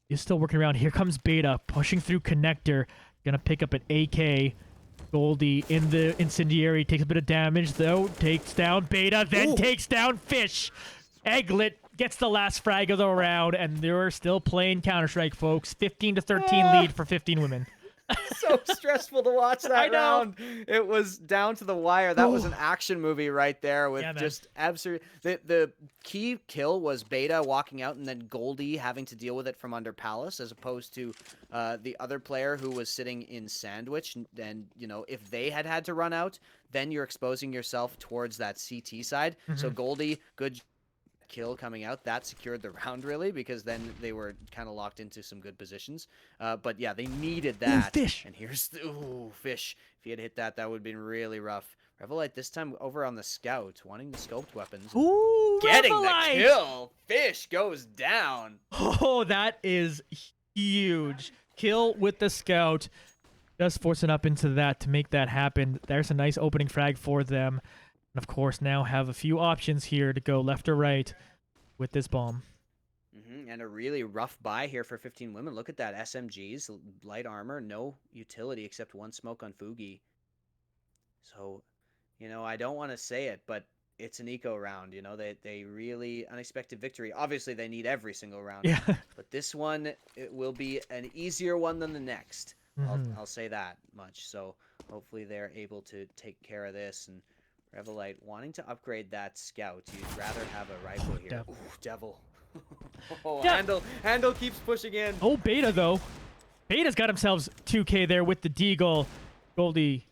He's still working around. Here comes Beta, pushing through Connector. Going to pick up an AK. Goldie in the Incendiary. Takes a bit of damage, though. Takes down Beta, then takes down Fish. Egglet gets the last frag of the round, and they're still playing Counter-Strike, folks. 15-13 lead for 15 women. So stressful to watch that round. It was down to the wire. That was an action movie right there with just absolute. The key kill was Beta walking out and then Goldie having to deal with it from under Palace, as opposed to the other player who was sitting in Sandwich. And, you know, if they had to run out, then you're exposing yourself towards that CT side. So Goldie, good kill coming out, that secured the round really, because then they were kind of locked into some good positions. But yeah, they needed that. Fish. And here's the Fish. If he had hit that, that would have been really rough. Revelite this time over on the scout, wanting the scoped weapons. Getting Revelite! The kill. Fish goes down. Oh, that is huge. Kill with the scout. Just forcing up into that to make that happen. There's a nice opening frag for them. And of course, now have a few options here to go left or right with this bomb. And a really rough buy here for 15 women. Look at that. SMGs, light armor, no utility except one smoke on Fugi. So, you know, I don't want to say it, but it's an eco round. You know, they really unexpected victory. Obviously, they need every single round. Yeah. But this one, it will be an easier one than the next. I'll say that much. So hopefully they're able to take care of this. And Revelite wanting to upgrade that scout. You'd rather have a rifle here. Devil. Ooh, Devil. Oh, Yeah. Handle keeps pushing in. Oh, Beta, though. Beta's got themselves 2K there with the Deagle. Goldie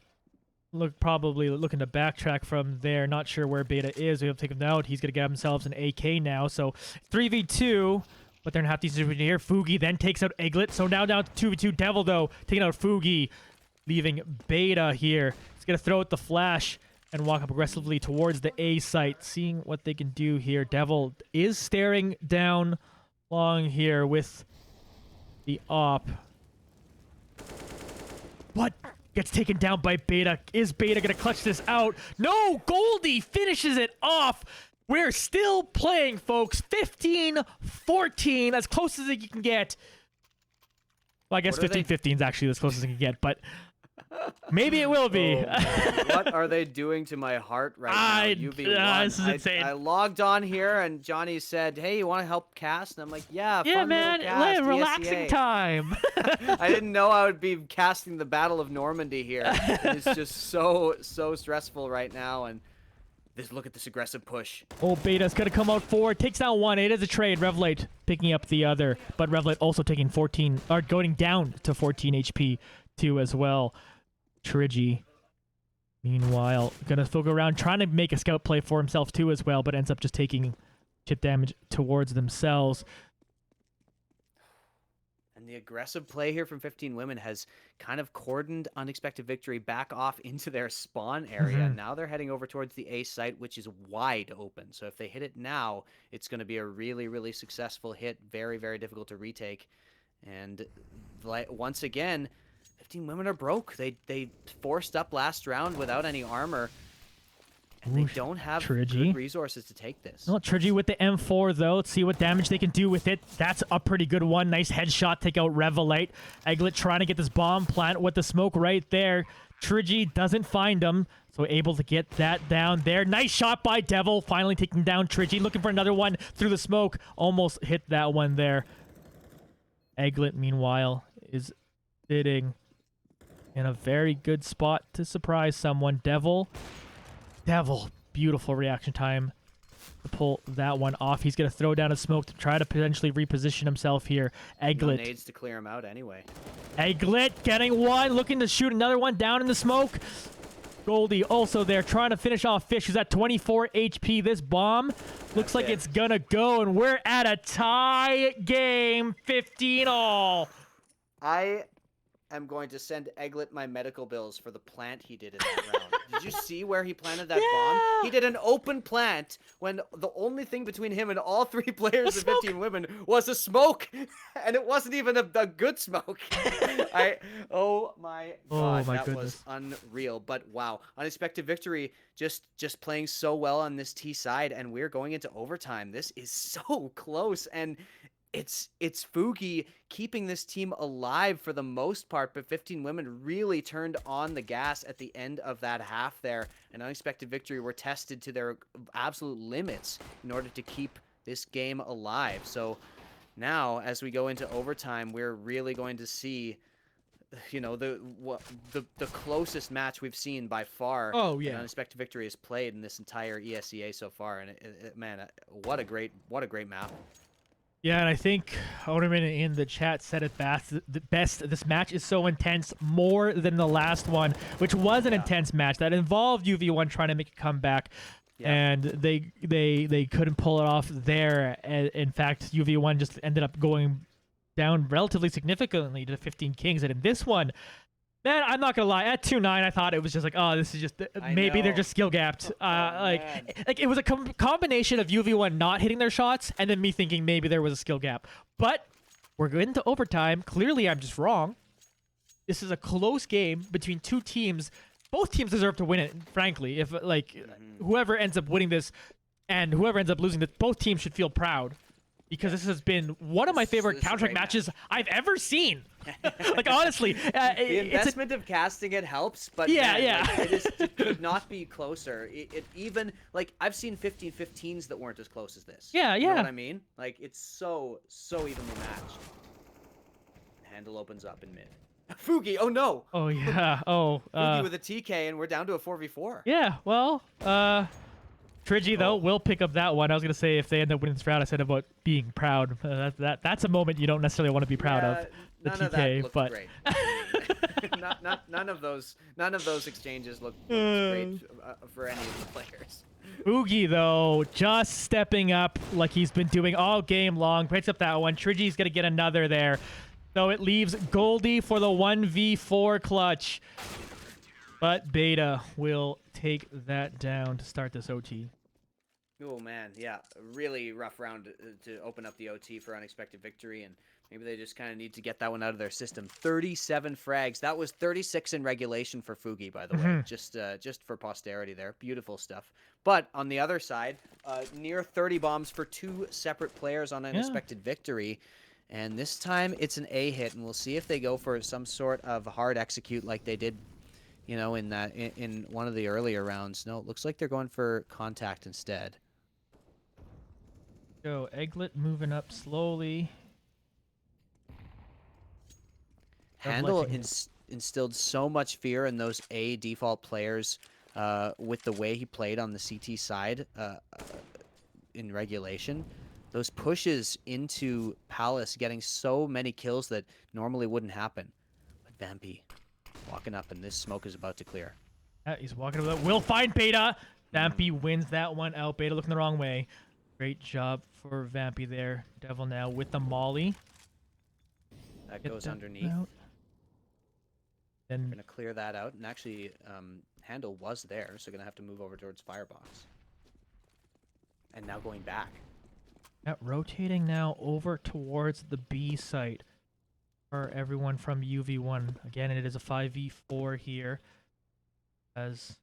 probably looking to backtrack from there. Not sure where Beta is. We have to take him out. He's going to get himself an AK now. So 3v2. But they're going to have to use it here. Fugi then takes out Egglet. So now down to 2v2. Devil, though, taking out Fugi. Leaving Beta here. He's going to throw out the flash and walk up aggressively towards the A site, seeing what they can do here. Devil is staring down long here with the op. What? Gets taken down by Beta. Is Beta going to clutch this out? No! Goldie finishes it off. We're still playing, folks. 15-14, as close as you can get. Well, I guess 15-15 is actually as close as you can get, but maybe it will be. What are they doing to my heart right now? UV1. This is insane. I logged on here and Johnny said, "Hey, you want to help cast?" And I'm like, "Yeah, Yeah, fun man. little cast, Relaxing ESEA." time. I didn't know I would be casting the Battle of Normandy here. It's just so stressful right now. And look at this aggressive push. Oh, Beta's going to come out forward. Takes down one. It is a trade. Revelite picking up the other. But Revelite also taking 14, or going down to 14 HP too as well. Trigi, meanwhile, going to still go around trying to make a scout play for himself too as well, but ends up just taking chip damage towards themselves. And the aggressive play here from 15 Women has kind of cordoned Unexpected Victory back off into their spawn area. Now they're heading over towards the A site, which is wide open. So if they hit it now, it's going to be a really, really successful hit. Very, very difficult to retake. And once again, 15 Women are broke. They forced up last round without any armor. And they don't have good resources to take this. Well, Trigi with the M4, though. Let's see what damage they can do with it. That's a pretty good one. Nice headshot. Take out Revelite. Egglet trying to get this bomb plant with the smoke right there. Trigi doesn't find him, so able to get that down there. Nice shot by Devil. Finally taking down Trigi. Looking for another one through the smoke. Almost hit that one there. Egglet, meanwhile, is sitting in a very good spot to surprise someone. Devil, beautiful reaction time to pull that one off. He's going to throw down a smoke to try to potentially reposition himself here. Egglet. No nades to clear him out anyway. Egglet getting one, looking to shoot another one down in the smoke. Goldie also there trying to finish off Fish, who's at 24 HP. This bomb looks like it's going to go, and we're at a tie game, 15-all. I'm going to send Egglet my medical bills for the plant he did in that round. Did you see where he planted that bomb? He did an open plant when the only thing between him and all three players of 15 Women was a smoke, and it wasn't even a good smoke. Oh my god, that was unreal. But wow, Unexpected Victory just playing so well on this T side, and we're going into overtime. This is so close, and it's Fugi keeping this team alive for the most part, but 15 Women really turned on the gas at the end of that half there, and Unexpected Victory were tested to their absolute limits in order to keep this game alive. So now, as we go into overtime, we're really going to see, you know, the closest match we've seen by far. Oh yeah, Unexpected Victory has played in this entire ESEA so far, and man, what a great map. Yeah, and I think Oderman in the chat said it best. This match is so intense, more than the last one, which was an intense match that involved UV1 trying to make a comeback, and they couldn't pull it off there. In fact, UV1 just ended up going down relatively significantly to 15 Kings, and in this one, man, I'm not gonna lie. At 2-9, I thought it was just like, oh, this is just maybe they're just skill gapped. Like it was a combination of UV1 not hitting their shots, and then me thinking maybe there was a skill gap. But we're going into overtime. Clearly, I'm just wrong. This is a close game between two teams. Both teams deserve to win it. Frankly, if whoever ends up winning this and whoever ends up losing this, both teams should feel proud because this has been one of my favorite This is a Counter-Strike great matches I've ever seen. Like, honestly, The investment of casting it helps, but Yeah, man, yeah. like, it could not be closer. It even like I've seen 15-15s that weren't as close as this. Yeah, You know yeah. what I mean? Like it's so evenly matched. Handle opens up in mid. Fugi, oh no! Oh yeah. Oh. Fugi with a TK, and we're down to a 4v4. Yeah. Well. Trigi though Oh. will pick up that one. I was gonna say if they end up winning this round, I said about being proud. That's a moment you don't necessarily want to be proud of. The None TK, of that looked but great. None of those exchanges looked great for any of the players. Oogie though just stepping up like he's been doing all game long. Picks up that one. Trigi's gonna get another there. So it leaves Goldie for the 1v4 clutch. But Beta will take that down to start this OT. Oh man, yeah, really rough round to open up the OT for unexpected victory, and maybe they just kind of need to get that one out of their system. 37 frags. That was 36 in regulation for Fugi, by the way, just for posterity there. Beautiful stuff. But on the other side, near 30 bombs for 2 separate players on unexpected victory. And this time it's an A hit, and we'll see if they go for some sort of hard execute like they did, you know, in one of the earlier rounds. No, it looks like they're going for contact instead. So Egglet moving up slowly. Handle instilled so much fear in those A default players with the way he played on the CT side in regulation. Those pushes into Palace getting so many kills that normally wouldn't happen. But Vampy walking up, and this smoke is about to clear. Yeah, he's walking over. Will find Beta. Vampy wins that one out. Beta looking the wrong way. Great job for Vampy there. Devil now with the molly. That Get goes that underneath. out. We're Then going to clear that out. And actually, Handle was there, so going to have to move over towards Firebox. And now going back. rotating now over towards the B site for everyone from UV1. Again, it is a 5v4 here. As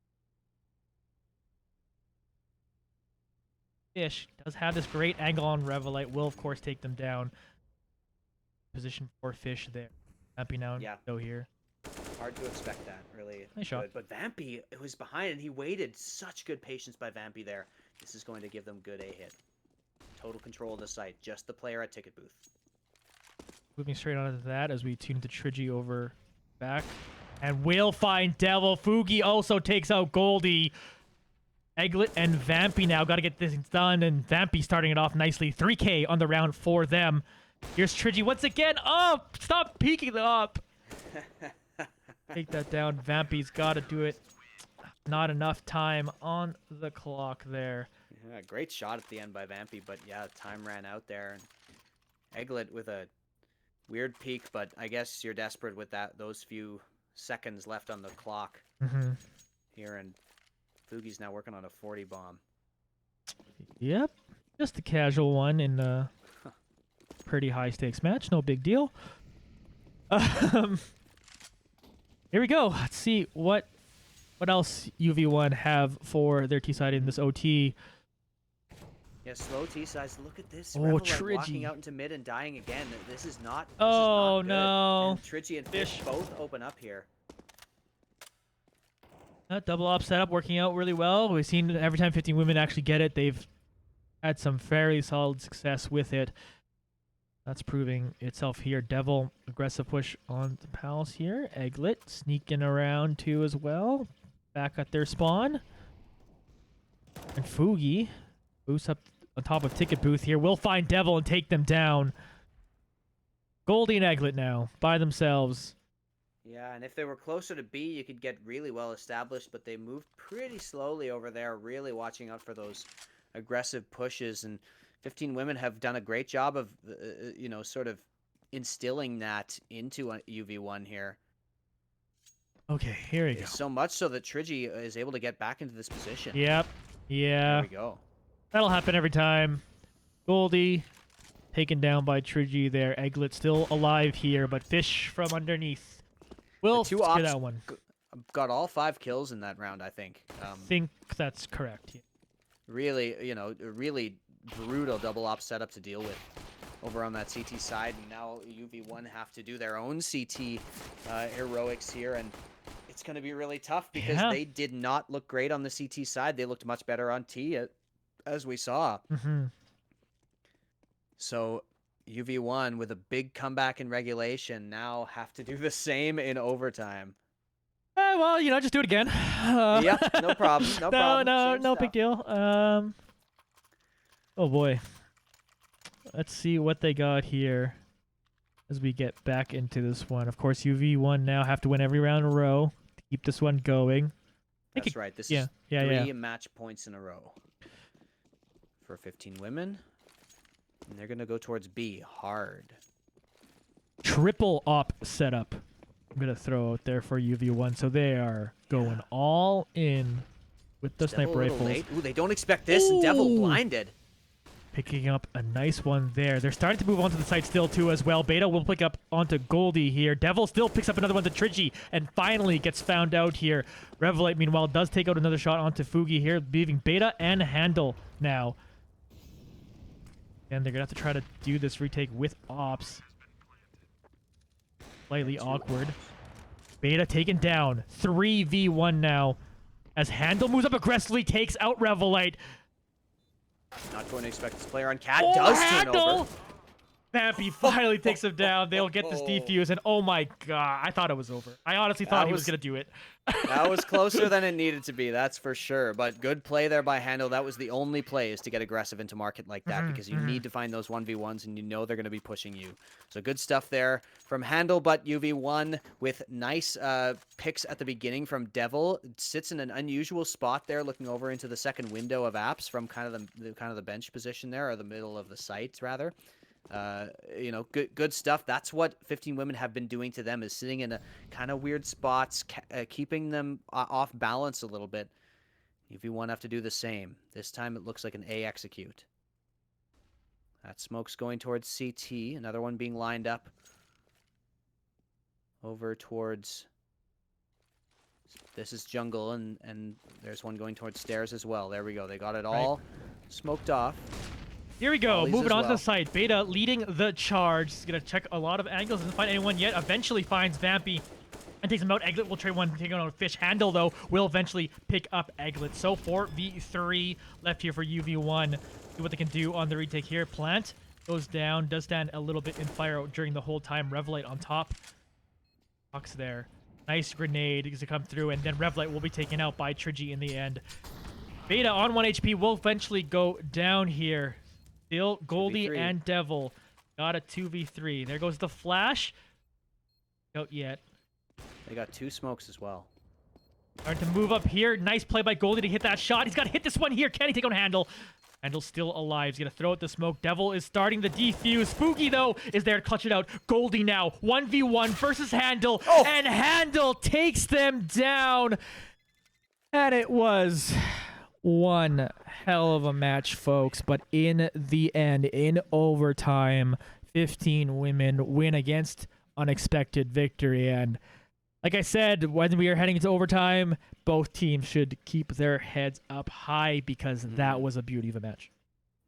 Fish does have this great angle on Revelite, will of course take them down. Position for Fish there. Vampy now go here. Hard to expect that, really. Nice shot. But Vampy was behind, and he waited. Such good patience by Vampy there. This is going to give them good A hit. Total control of the site. Just the player at ticket booth. Moving straight on to that as we tune the Trigi over back. And we'll find Devil. Fugi also takes out Goldie. Egglet and Vampy now got to get this done, and Vampy starting it off nicely. 3K on the round for them. Here's Trigi once again. Oh, stop peeking up. Take that down. Vampy's got to do it. Not enough time on the clock there. Yeah, great shot at the end by Vampy, but yeah, time ran out there. And Egglet with a weird peek, but I guess you're desperate with those few seconds left on the clock here, and Fugi's now working on a 40 bomb. Yep, just a casual one in a pretty high stakes match. No big deal. Here we go. Let's see what else UV1 have for their T side in this OT. Yeah, slow T sides. Look at this. Oh, Revelite walking Trigi. out into mid and dying again. This is not. This Oh, is not good. no. And Trigi and Fish both open up here. That double op setup working out really well. We've seen every time 15 women actually get it, they've had some fairly solid success with it. That's proving itself here. Devil, aggressive push on the Palace here. Egglet sneaking around too as well. Back at their spawn. And Fugi boosts up on top of Ticket Booth here. Will find Devil and take them down. Goldie and Egglet now by themselves. Yeah, and if they were closer to B, you could get really well established, but they moved pretty slowly over there, really watching out for those aggressive pushes. And 15 women have done a great job of, you know, sort of instilling that into UV1 here. Okay, here we go. So much so that Trigi is able to get back into this position. Yep. Yeah. There we go. That'll happen every time. Goldie taken down by Trigi there. Egglet still alive here, but Fish from underneath will two secure ops that one. Got all 5 kills in that round, I think. I think that's correct. Yeah. Really, you know, really brutal double op setup to deal with over on that CT side, and now UV1 have to do their own CT heroics here, and it's going to be really tough because they did not look great on the CT side. They looked much better on T, as we saw. So UV1 with a big comeback in regulation now have to do the same in overtime. Well, you know, just do it again. Yep, no problem. No problem. No big deal. Oh boy. Let's see what they got here as we get back into this one. Of course, UV1 now have to win every round in a row to keep this one going. That's right. This is three match points in a row for 15 women. And they're going to go towards B hard. Triple op setup. I'm going to throw out there for UV1. So they are going all in with the sniper rifles. Ooh, they don't expect this. And Devil blinded. Picking up a nice one there. They're starting to move onto the site still too as well. Beta will pick up onto Goldie here. Devil still picks up another one to Trigi and finally gets found out here. Revelite, meanwhile, does take out another shot onto Fugi here, leaving Beta and Handle now. And they're going to have to try to do this retake with Ops. Slightly awkward. Beta taken down. 3v1 now. As Handle moves up aggressively, takes out Revelite. Not going to expect this player on Cat. Does turn over. Vampy finally takes him down. They'll get this defuse, and oh my god, I thought it was over. I honestly thought he was going to do it. That was closer than it needed to be, that's for sure. But good play there by Handle. That was the only play, is to get aggressive into market like that, because you need to find those 1v1s, and you know they're going to be pushing you. So good stuff there from Handle, but UV1 with nice picks at the beginning from Devil. Sits in an unusual spot there, looking over into the second window of apps from kind of the bench position there, or the middle of the site, rather. You know, good stuff. That's what 15 women have been doing to them, is sitting in a kind of weird spots, keeping them off balance a little bit. UV1 have to do the same. This time it looks like an A execute. That smoke's going towards CT. Another one being lined up over towards... This is jungle, and there's one going towards stairs as well. There we go. They got it all smoked off. Here we go. Moving on to the site. Beta leading the charge. He's going to check a lot of angles. Doesn't find anyone yet. Eventually finds Vampy and takes him out. Egglet will trade one. Taking out Fish. Handle, though, will eventually pick up Egglet. So 4v3 left here for UV1. See what they can do on the retake here. Plant goes down. Does stand a little bit in fire during the whole time. Revelite on top. Box there. Nice grenade to come through. And then Revelite will be taken out by Trigi in the end. Beta on 1 HP will eventually go down here. Still, Goldie 2v3. and Devil got a 2v3. There goes the flash. Out yet. They got 2 smokes as well. Starting to move up here. Nice play by Goldie to hit that shot. He's got to hit this one here. Can he take on Handle? Handle's still alive. He's going to throw out the smoke. Devil is starting the defuse. Spooky, though, is there to clutch it out. Goldie now. 1v1 versus Handle. Oh. And Handle takes them down. And it was one hell of a match, folks. But in the end, in overtime, 15 women win against unexpected victory. And like I said, when we are heading into overtime, both teams should keep their heads up high, because that was a beauty of a match.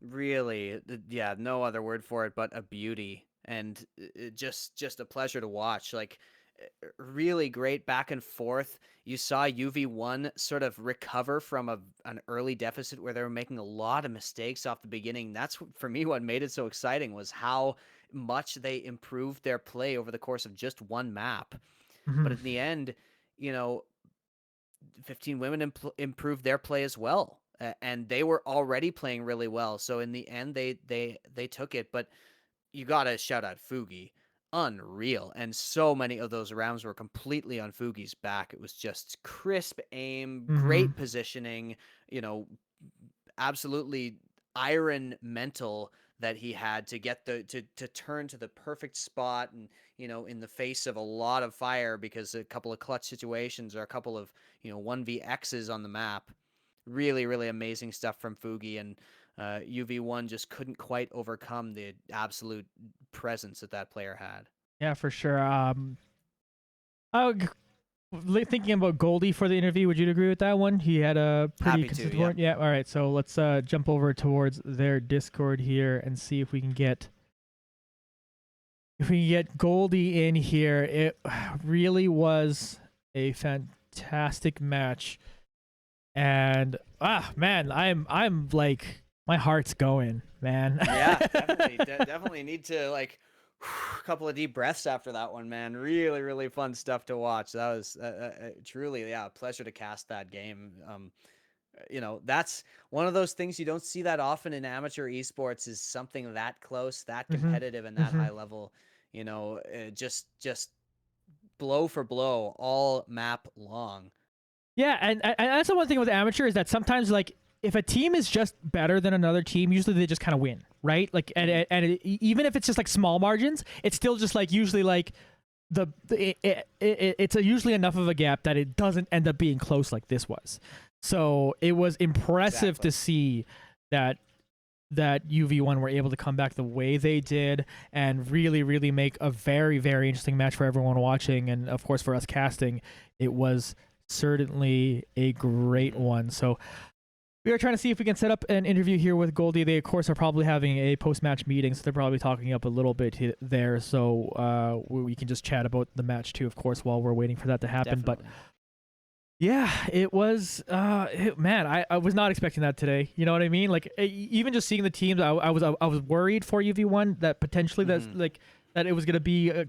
Really, yeah, no other word for it but a beauty, and just a pleasure to watch. Like, really great back and forth. You saw UV1 sort of recover from an early deficit where they were making a lot of mistakes off the beginning. That's, for me, what made it so exciting, was how much they improved their play over the course of just one map. But in the end, you know, 15 women improved their play as well. And they were already playing really well. So in the end, they took it. But you got to shout out Fugi. Unreal. And so many of those rounds were completely on Fugi's back. It was just crisp aim, great positioning, you know, absolutely iron mental that he had to get to turn to the perfect spot, and, you know, in the face of a lot of fire, because a couple of clutch situations or a couple of, you know, 1vx's on the map. Really, really amazing stuff from Fugi, and UV1 just couldn't quite overcome the absolute presence that player had. Yeah, for sure. thinking about Goldie for the interview, would you agree with that one? He had a pretty Happy to, consistent yeah. one. Yeah. All right. So let's jump over towards their Discord here and see if we can get Goldie in here. It really was a fantastic match, and man, I'm like my heart's going, man. Yeah, definitely, definitely need to like a couple of deep breaths after that one, man. Really, really fun stuff to watch. That was truly, yeah, a pleasure to cast that game. That's one of those things you don't see that often in amateur esports, is something that close, that Mhm. competitive, and that Mhm. high level. Just blow for blow, all map long. Yeah, and that's the one thing with amateur is that sometimes like if a team is just better than another team, usually they just kind of win, right? Like even if it's just like small margins, it's still just like usually like it's usually enough of a gap that it doesn't end up being close like this was. So it was impressive Exactly. to see that UV1 were able to come back the way they did and really, really make a very, very interesting match for everyone watching. And of course, for us casting, it was certainly a great one. So we are trying to see if we can set up an interview here with Goldie. They, of course, are probably having a post-match meeting, so they're probably talking up a little bit there. So we can just chat about the match too, of course, while we're waiting for that to happen. Definitely. But yeah, it was. Man, I was not expecting that today. You know what I mean? Like even just seeing the teams, I was worried for UV1 that potentially that's like that it was gonna be a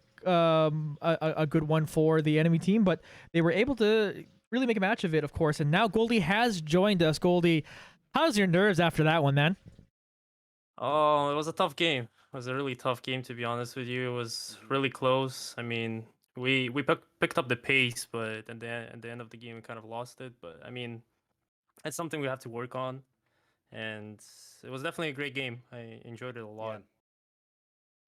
good one for the enemy team, but they were able to really make a match of it, of course. And now Goldie has joined us. Goldie, how's your nerves after that one, man? Oh, it was a tough game. It was a really tough game, to be honest with you. It was really close. I mean, we picked up the pace, but at the end of the game, we kind of lost it. But I mean, it's something we have to work on, and it was definitely a great game. I enjoyed it a Yeah. lot.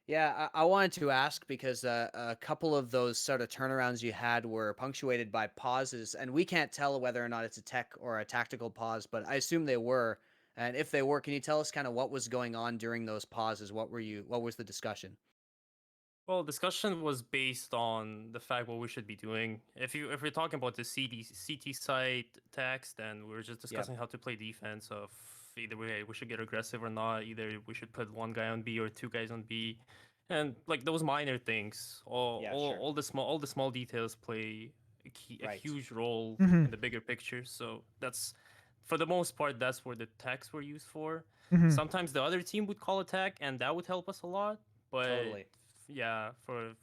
Yeah, I wanted to ask because a couple of those sort of turnarounds you had were punctuated by pauses, and we can't tell whether or not it's a tech or a tactical pause, but I assume they were. And if they were, can you tell us kind of what was going on during those pauses? What was the discussion? Well, discussion was based on the fact what we should be doing. If we're talking about the CT side tax, then we were just discussing how to play defense. Of either way we should get aggressive or not. Either we should put one guy on B or two guys on B, and like those minor things. All the small details play a Right. huge role Mm-hmm. in the bigger picture. So that's for the most part that's where the tax were used for. Mm-hmm. Sometimes the other team would call attack, and that would help us a lot. But Totally. yeah, for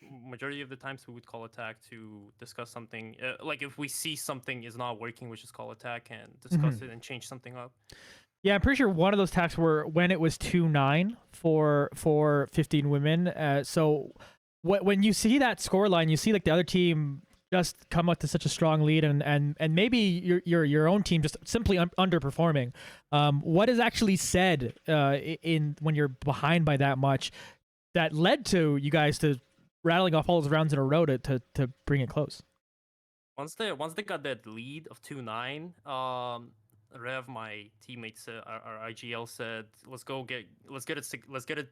majority of the times we would call attack to discuss something. Like if we see something is not working, we just call attack and discuss it and change something up. Yeah, I'm pretty sure one of those attacks were when it was 2-9 for 15 women. So when you see that score line, you see like the other team just come up to such a strong lead, and maybe your own team just simply underperforming. What is actually said in when you're behind by that much that led to you guys to rattling off all those rounds in a row to bring it close? Once they got that lead of 2-9, Rev, my teammate, said, our IGL said, let's get it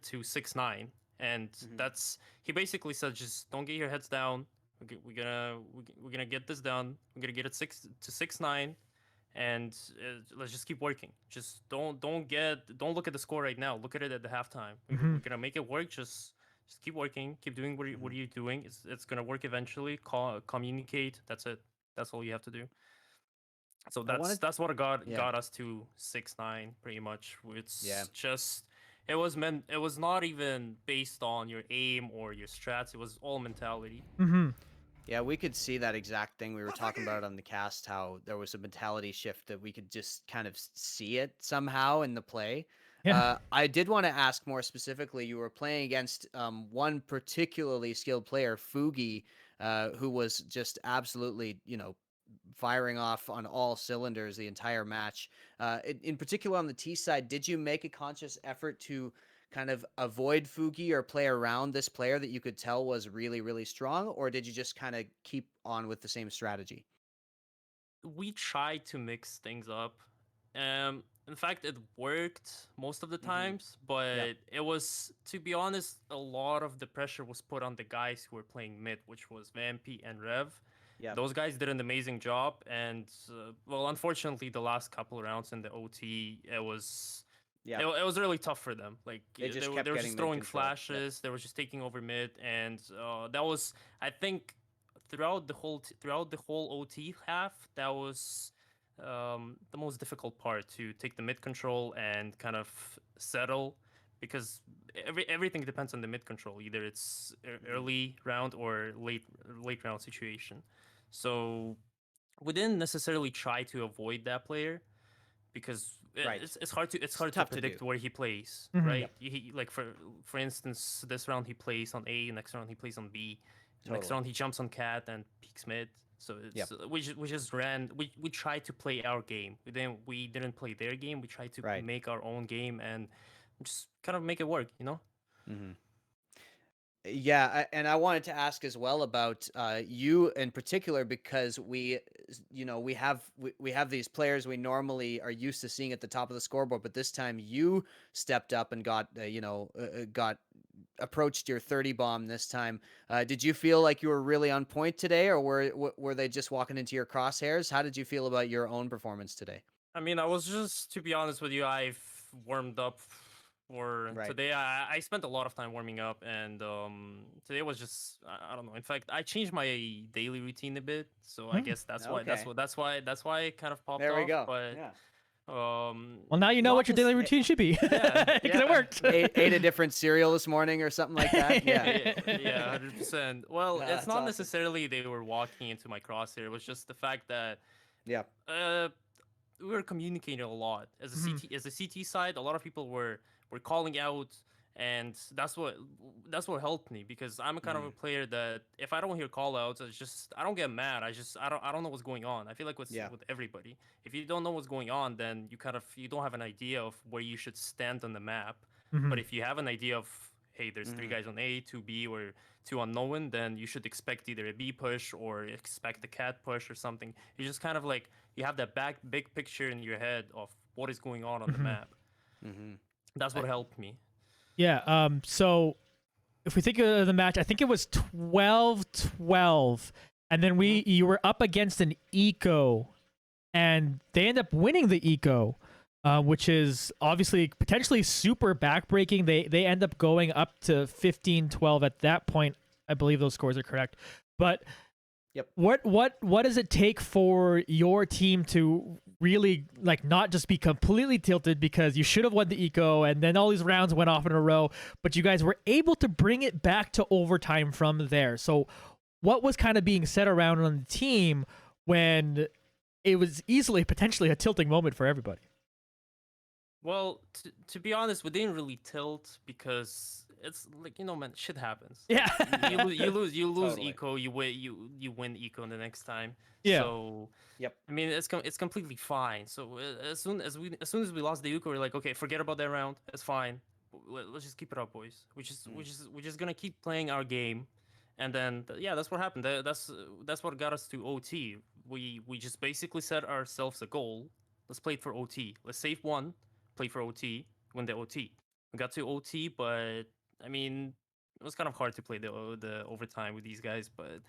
to 6-9, and that's he basically said, just don't get your heads down. We're gonna get this done. We're gonna get it 6-9, and let's just keep working. Just don't look at the score right now. Look at it at the halftime. We're gonna make it work. Just keep working. Keep doing what are you doing. It's gonna work eventually. Communicate. That's it. That's all you have to do. So that's what got us to 6-9 pretty much. It's just it was not even based on your aim or your strats. It was all mentality. Yeah, we could see that exact thing. We were talking about it on the cast, how there was a mentality shift that we could just kind of see it somehow in the play. Yeah. I did want to ask more specifically, you were playing against one particularly skilled player, Fugi, who was just absolutely, firing off on all cylinders the entire match. In particular on the T side, did you make a conscious effort to kind of avoid Fugi or play around this player that you could tell was really, really strong, or did you just kind of keep on with the same strategy? We tried to mix things up. In fact, it worked most of the times, but it was, to be honest, a lot of the pressure was put on the guys who were playing mid, which was Vampy and Rev. Yep. Those guys did an amazing job, and well, unfortunately, the last couple of rounds in the OT, it was Yeah. it was really tough for them. Like They just were, kept they were getting just throwing mid-control. Yep. flashes. They were just taking over mid, and that was, I think, throughout the whole OT half, that was the most difficult part, to take the mid control and kind of settle, because everything depends on the mid control. Either it's early round or late round situation. So we didn't necessarily try to avoid that player, because Right. it's hard to tough to predict do. where he plays, Mhm. right? He, like for instance, this round he plays on A, next round he plays on B, next Totally. round he jumps on cat and peeks mid. So it's Yep. we just ran. We tried to play our game. We didn't play their game. We tried to Right. make our own game and just kind of make it work. You know. Mm-hmm. Yeah, and I wanted to ask as well about you in particular, because we have these players we normally are used to seeing at the top of the scoreboard, but this time you stepped up and got approached your 30 bomb this time. Did you feel like you were really on point today, or were they just walking into your crosshairs? How did you feel about your own performance today? I mean, I was just, to be honest with you, I've warmed up for Right. today. I spent a lot of time warming up, and today was just, I don't know. In fact, I changed my daily routine a bit, so I guess that's why Okay. that's why it kind of popped There we off. go. But Yeah. Well, now you know not what your daily necess- routine should be. Yeah, Because it yeah. worked. Ate a different cereal this morning or something like that. Yeah. yeah, 100%. Well, Yeah, it's that's not awesome. necessarily they were walking into my crosshair. It was just the fact that Yeah. we were communicating a lot as a Mhm. CT side. A lot of people were calling out, and that's what helped me, because I'm a kind of a player that if I don't hear call outs, I don't get mad. I don't know what's going on. I feel like with everybody, if you don't know what's going on, then you don't have an idea of where you should stand on the map. Mhm. But if you have an idea of, hey, there's three guys on A, two B, or two unknown, then you should expect either a B push or expect a cat push or something. You just kind of like, you have that big picture in your head of what is going on the map. Mm-hmm. That's what helped me. Yeah. So if we think of the match, I think it was 12-12, and then you were up against an eco, and they end up winning the eco, which is obviously potentially super backbreaking. They end up going up to 15-12 at that point. I believe those scores are correct. But Yep. What does it take for your team to really, like, not just be completely tilted because you should have won the eco and then all these rounds went off in a row, but you guys were able to bring it back to overtime from there? So what was kind of being said around on the team when it was easily potentially a tilting moment for everybody? Well, to be honest, we didn't really tilt, because it's like, man, shit happens. Yeah. you lose Totally. eco, you win eco the next time. Yeah. So Yep. I mean, it's completely fine. So as soon as we lost the eco, we're like, okay, forget about that round. It's fine. Let's just keep it up, boys. We're just gonna keep playing our game, and then that's what happened. That's what got us to OT. We just basically set ourselves a goal. Let's play it for OT. Let's save one, play for OT, win the OT. We got to OT, but I mean, it was kind of hard to play the overtime with these guys. But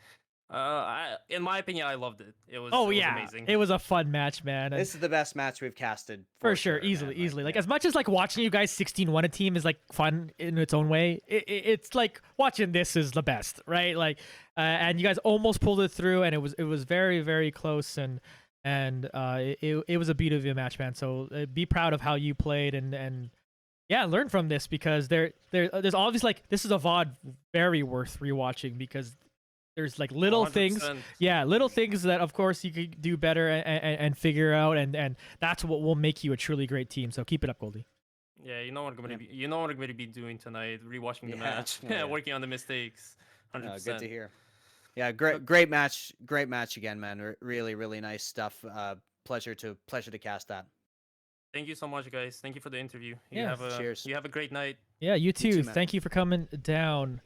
in my opinion, I loved it. It was amazing. It was a fun match, man. And This is the best match we've casted for sure, man. easily. Like, yeah. as much as like watching you guys 16-1 a team is like fun in its own way, it's like watching this is the best, right? Like, and you guys almost pulled it through, and it was very, very close, and it was a beauty of a match, man. So be proud of how you played, and yeah, learn from this, because there's obviously, like, this is a VOD very worth rewatching, because there's like little things, 100%. little things that of course you could do better and figure out, and that's what will make you a truly great team. So keep it up, Goldie. Yeah, you know what I'm gonna be doing tonight, rewatching the match, Yeah. working on the mistakes. 100%. Good to hear. Yeah, great match again, man. Really, really nice stuff. Pleasure to cast that. Thank you so much, guys. Thank you for the interview. Cheers. You have a great night. Yeah, you too. man. Thank you for coming down.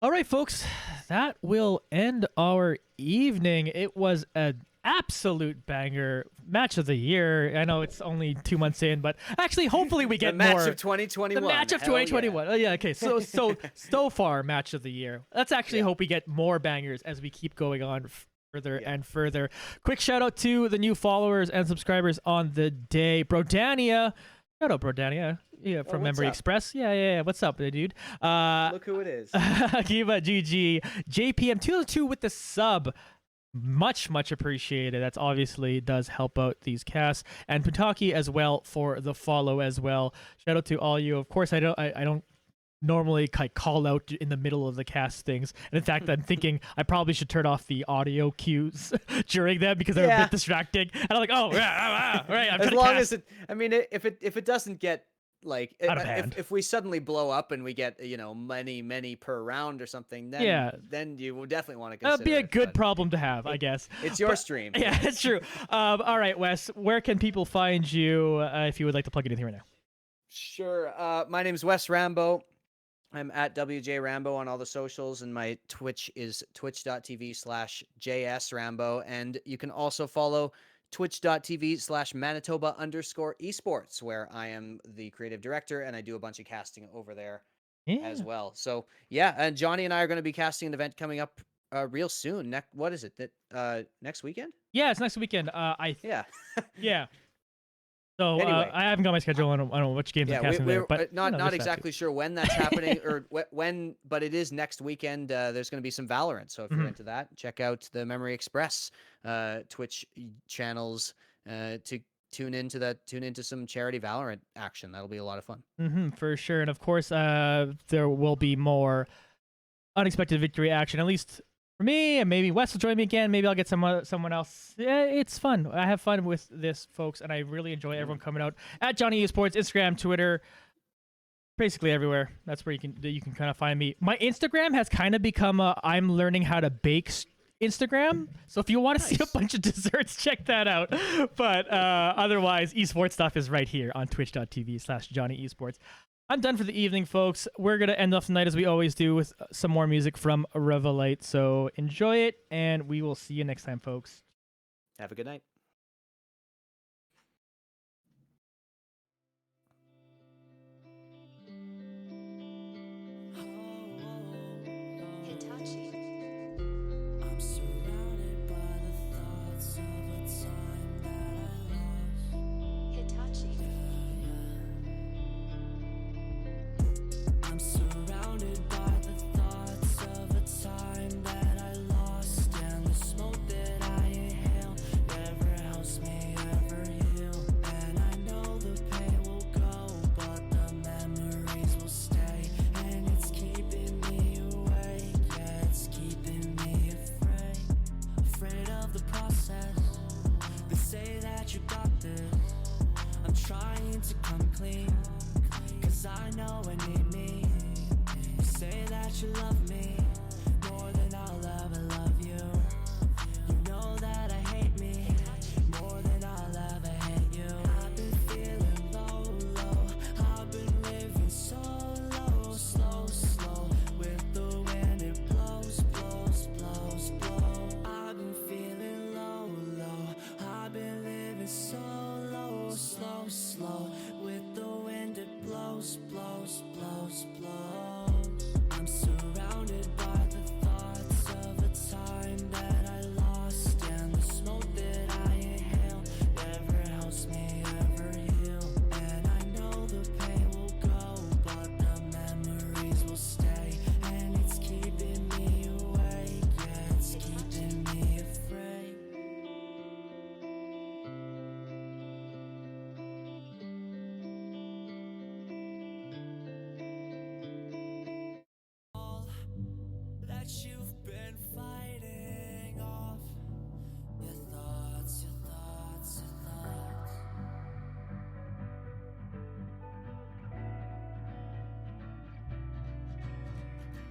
All right, folks, that will end our evening. It was an absolute banger. Match of the year. I know it's only 2 months in, but actually, hopefully we get the match more. of 2021. The match of Hell 2021. yeah. Oh yeah, okay. So far, match of the year. Let's actually hope we get more bangers as we keep going on further Yeah. and further. Quick shout out to the new followers and subscribers on the day. Brodania. Shout out Brodania. Yeah, from what's Memory up? Express. Yeah. What's up, dude? Look who it is. Akiva GG. JPM 202 with the sub. Much appreciated. That's obviously does help out these casts, and Putaki as well for the follow as well. Shout out to all you. Of course, I don't normally call out in the middle of the cast things, and in fact, I'm thinking I probably should turn off the audio cues during them because they're a bit distracting. And I'm like, oh yeah, right. I'm As trying to long cast. as it, I mean, if it doesn't get like Out of hand. if we suddenly blow up and we get many per round or something, then you will definitely want to consider. That'd be a it, good but problem to have, I guess. It's your stream. Yeah, it's true. All right, Wes, where can people find you if you would like to plug anything right now? Sure. My name's Wes Rambo. I'm at WJ Rambo on all the socials, and my Twitch is twitch.tv/JSRambo. And you can also follow twitch.tv/Manitoba_esports, where I am the creative director and I do a bunch of casting over there as well. So yeah, and Johnny and I are going to be casting an event coming up real soon. What is it? Next weekend? Yeah, it's next weekend. Yeah. Yeah. So Anyway. I haven't got my schedule. I don't know which games I'm casting there, but not exactly sure when that's happening or when, but it is next weekend. There's going to be some Valorant, so if you're into that, check out the Memory Express Twitch channels to tune into some charity Valorant action. That'll be a lot of fun. For sure, and of course, there will be more unexpected victory action. At least for me, and maybe Wes will join me again. Maybe I'll get someone else. Yeah, it's fun. I have fun with this, folks, and I really enjoy everyone coming out at Johnny Esports, Instagram, Twitter, basically everywhere. That's where you can kind of find me. My Instagram has kind of become a I'm learning how to bake Instagram. So if you want to see a bunch of desserts, check that out. But otherwise, esports stuff is right here on twitch.tv/Johnny Esports. I'm done for the evening, folks. We're going to end off the night as we always do with some more music from Revelite. So enjoy it, and we will see you next time, folks. Have a good night. I'm surrounded by the thoughts of a time that I lost. I'm surrounded by the thoughts of a time that I lost, and the smoke that I inhale never helps me ever heal. And I know the pain will go, but the memories will stay, and it's keeping me awake. Yeah, it's keeping me afraid of the process. They say that you got this. I'm trying to come clean, 'cause I know I need me. You say that you love me more than I'll ever love you. You know that I hate me more than I'll ever hate you. I've been feeling low. I've been living so low, slow. With the wind it blows. I've been feeling low. I've been living so low, slow. With the wind it blows. I'm surrounded by the thoughts of a time that I lost, and the smoke that I inhale never helps me ever heal. And I know the pain will go, but the memories will stay, and it's keeping me awake. Yeah, it's keeping me afraid. That you've been fighting off your thoughts.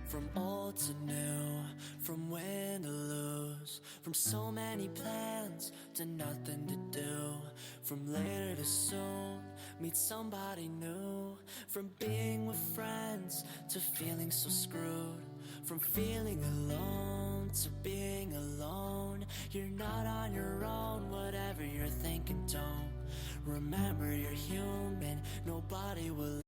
From old to new, from win to lose, from so many plans to nothing to do, from later to soon, meet somebody new, from being with friends to feeling so screwed, from feeling alone to being alone. You're not on your own, whatever you're thinking, don't remember you're human. Nobody will